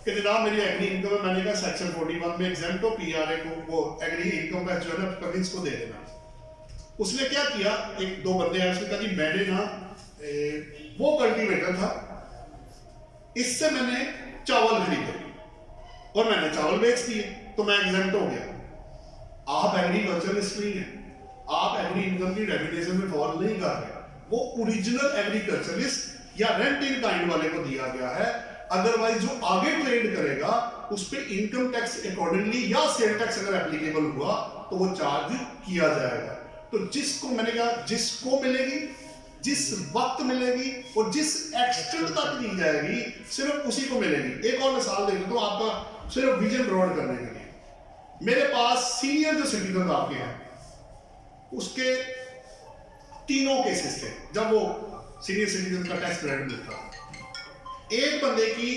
कि जनाब मेरी एग्री इनकम है, मैंने कहा सेक्शन 41 में एग्जेम्प्ट हो, पीआरए को वो एग्री इनकम का जो है ना प्रोविंस को दे देना। उसने क्या किया, 1-2 बंदे हैं, उसने कहा जी मैंने ना वो कल्टीवेटर था, इससे मैंने चावल खरीदे और मैंने चावल बेच दिए, तो मैं एग्जेम्प्ट हो गया। आप एग्रीकल्चरिस्ट नहीं है, आप एग्री इनकम की डेफिनेशन में फॉल नहीं कर रहे। वो ओरिजिनल एग्रीकल्चरिस्ट या रेंट इन काइंड वाले को दिया गया है। अदरवाइज जो आगे ट्रेड करेगा उस पे इनकम टैक्स अकॉर्डिंगली या सेल टैक्स अगर एप्लीकेबल हुआ तो वो चार्ज किया जाएगा। तो जिसको मैंने कहा, जिसको मिलेगी, जिस वक्त मिलेगी और जिस एक्सटेंट तक दी जाएगी, सिर्फ उसी को मिलेगी। एक और मिसाल दे देता हूं आपका सिर्फ विजन ब्रॉड करने के लिए। मेरे पास सीनियर जो सिटीजन आपके हैं, उसके 3 केसेस थे जब वो सीनियर सिटीजन का टैक्स क्रेडिट मिलता। एक बंदे की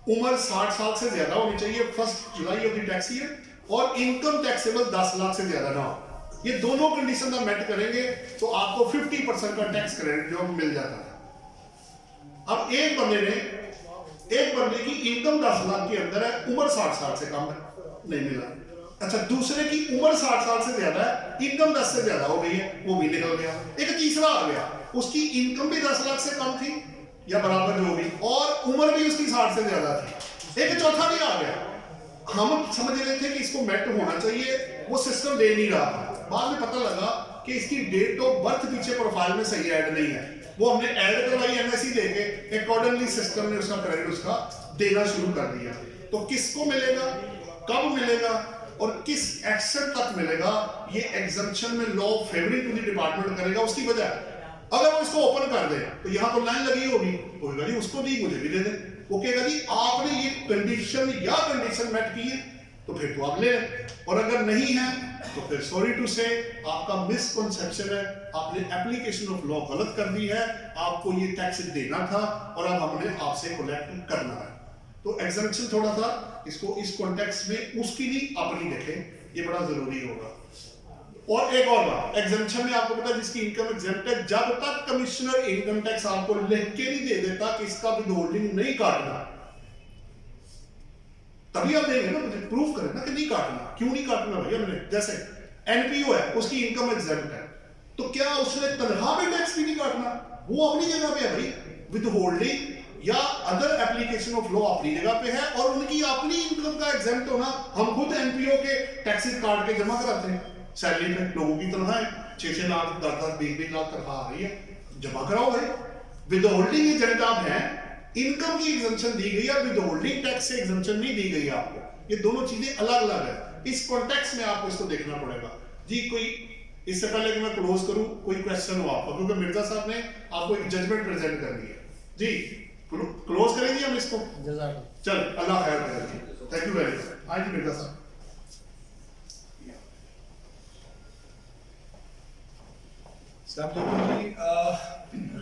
उम्र 60 साल से ज्यादा होनी चाहिए 1 July of the tax year, और इनकम टैक्सेबल 10 लाख से ज्यादा ना हो। ये दोनों कंडीशन का मेट करेंगे तो आपको 50% का टैक्स क्रेडिट जो मिल जाता है। अब एक बंदे की इनकम 10 लाख के अंदर है, उम्र 60 साल से कम है, नहीं मिला। अच्छा, दूसरे की उम्र 60 साल से ज्यादा है, इनकम 10 से ज्यादा हो गई है, वो भी निकल गया। एक तीसरा आ गया, उसकी इनकम भी 10 लाख से कम थी या बराबर जो भी, और उम्र भी उसकी 60 से ज्यादा थी। एक चौथा भी आ गया। हम समझ रहे थे कि इसको मेट होना चाहिए, वो सिस्टम दे नहीं रहा था। बाद में पता लगा कि इसकी डेट ऑफ बर्थ पीछे प्रोफाइल में सही ऐड नहीं है, वो हमने ऐड करवाई एमएससी देके, अकॉर्डिंगली सिस्टम ने उसका क्रेडिट उसका देना शुरू कर दिया। तो किसको मिलेगा, कब मिलेगा और किस एक्शन तक मिलेगा, ये एग्जम्पशन में law favouring to the department करेगा। उसकी वजह अगर वो इसको ओपन कर दे तो यहाँ तो लाइन लगी होगी, होगा जी उसको दी मुझे भी दे दे, वो कहेगा जी आपने ये कंडीशन या कंडीशन मेट की है तो फिर तो आप ले लें, और अगर नहीं है तो फिर सॉरी टू से आपका मिसकंसेप्शन है, आपने एप्लीकेशन ऑफ लॉ गलत कर दी है, आपको ये टैक्स देना था और अब हमने आपसे कलेक्ट करना है। तो एग्जम्पशन थोड़ा सा इसको इस कॉन्टेक्स्ट में उसकी नहीं अपनी देखें, ये बड़ा जरूरी होगा। और एक और बात, एग्जम्पशन में आपको पता है जिसकी इनकम एग्जेम्प्ट है, जब तक कमिश्नर इनकम टैक्स आपको लिख के नहीं दे देता कि इसका विद होल्डिंग नहीं काटना, तभी आप देंगे ना, मुझे प्रूफ करें ना कि नहीं काटना, क्यों नहीं काटना भैया मैंने। जैसे एनपीओ है, उसकी इनकम एग्जेम्प्ट है, तो क्या उसने तनख्वाह में टैक्स भी नहीं काटना? वो अपनी जगह पे है भाई, विद होल्डिंग या अदर एप्लीकेशन ऑफ लॉ अपनी जगह पे है, और उनकी अपनी इनकम का एग्जेम्प्ट होना, हम खुद एनपीओ के टैक्सेस काट के जमा कराते हैं सैलरी पे। लोगों की तनख्वाह है 6-6 लाख 10-10 20-20 लाख तनख्वाह आ रही है, जमा कराओ भाई। विद होल्डिंग एजेंट आप हैं, इनकम की एग्जम्पशन दी गई है, विद होल्डिंग टैक्स से एग्जम्पशन नहीं दी गई है आपको। ये दोनों चीजें अलग अलग है, इस कॉन्टेक्स्ट में आपको इसको देखना पड़ेगा जी। कोई इससे पहले कि मैं क्लोज करूं, कोई क्वेश्चन हो आपका, क्योंकि मिर्जा साहब ने आपको एक जजमेंट प्रेजेंट करनी है जी। क्लोज करेंगे हम इसको, चल अल्लाह खैर करे, थैंक यू वेरी मच। हाँ जी मिर्जा साहब। साहब देखो जी,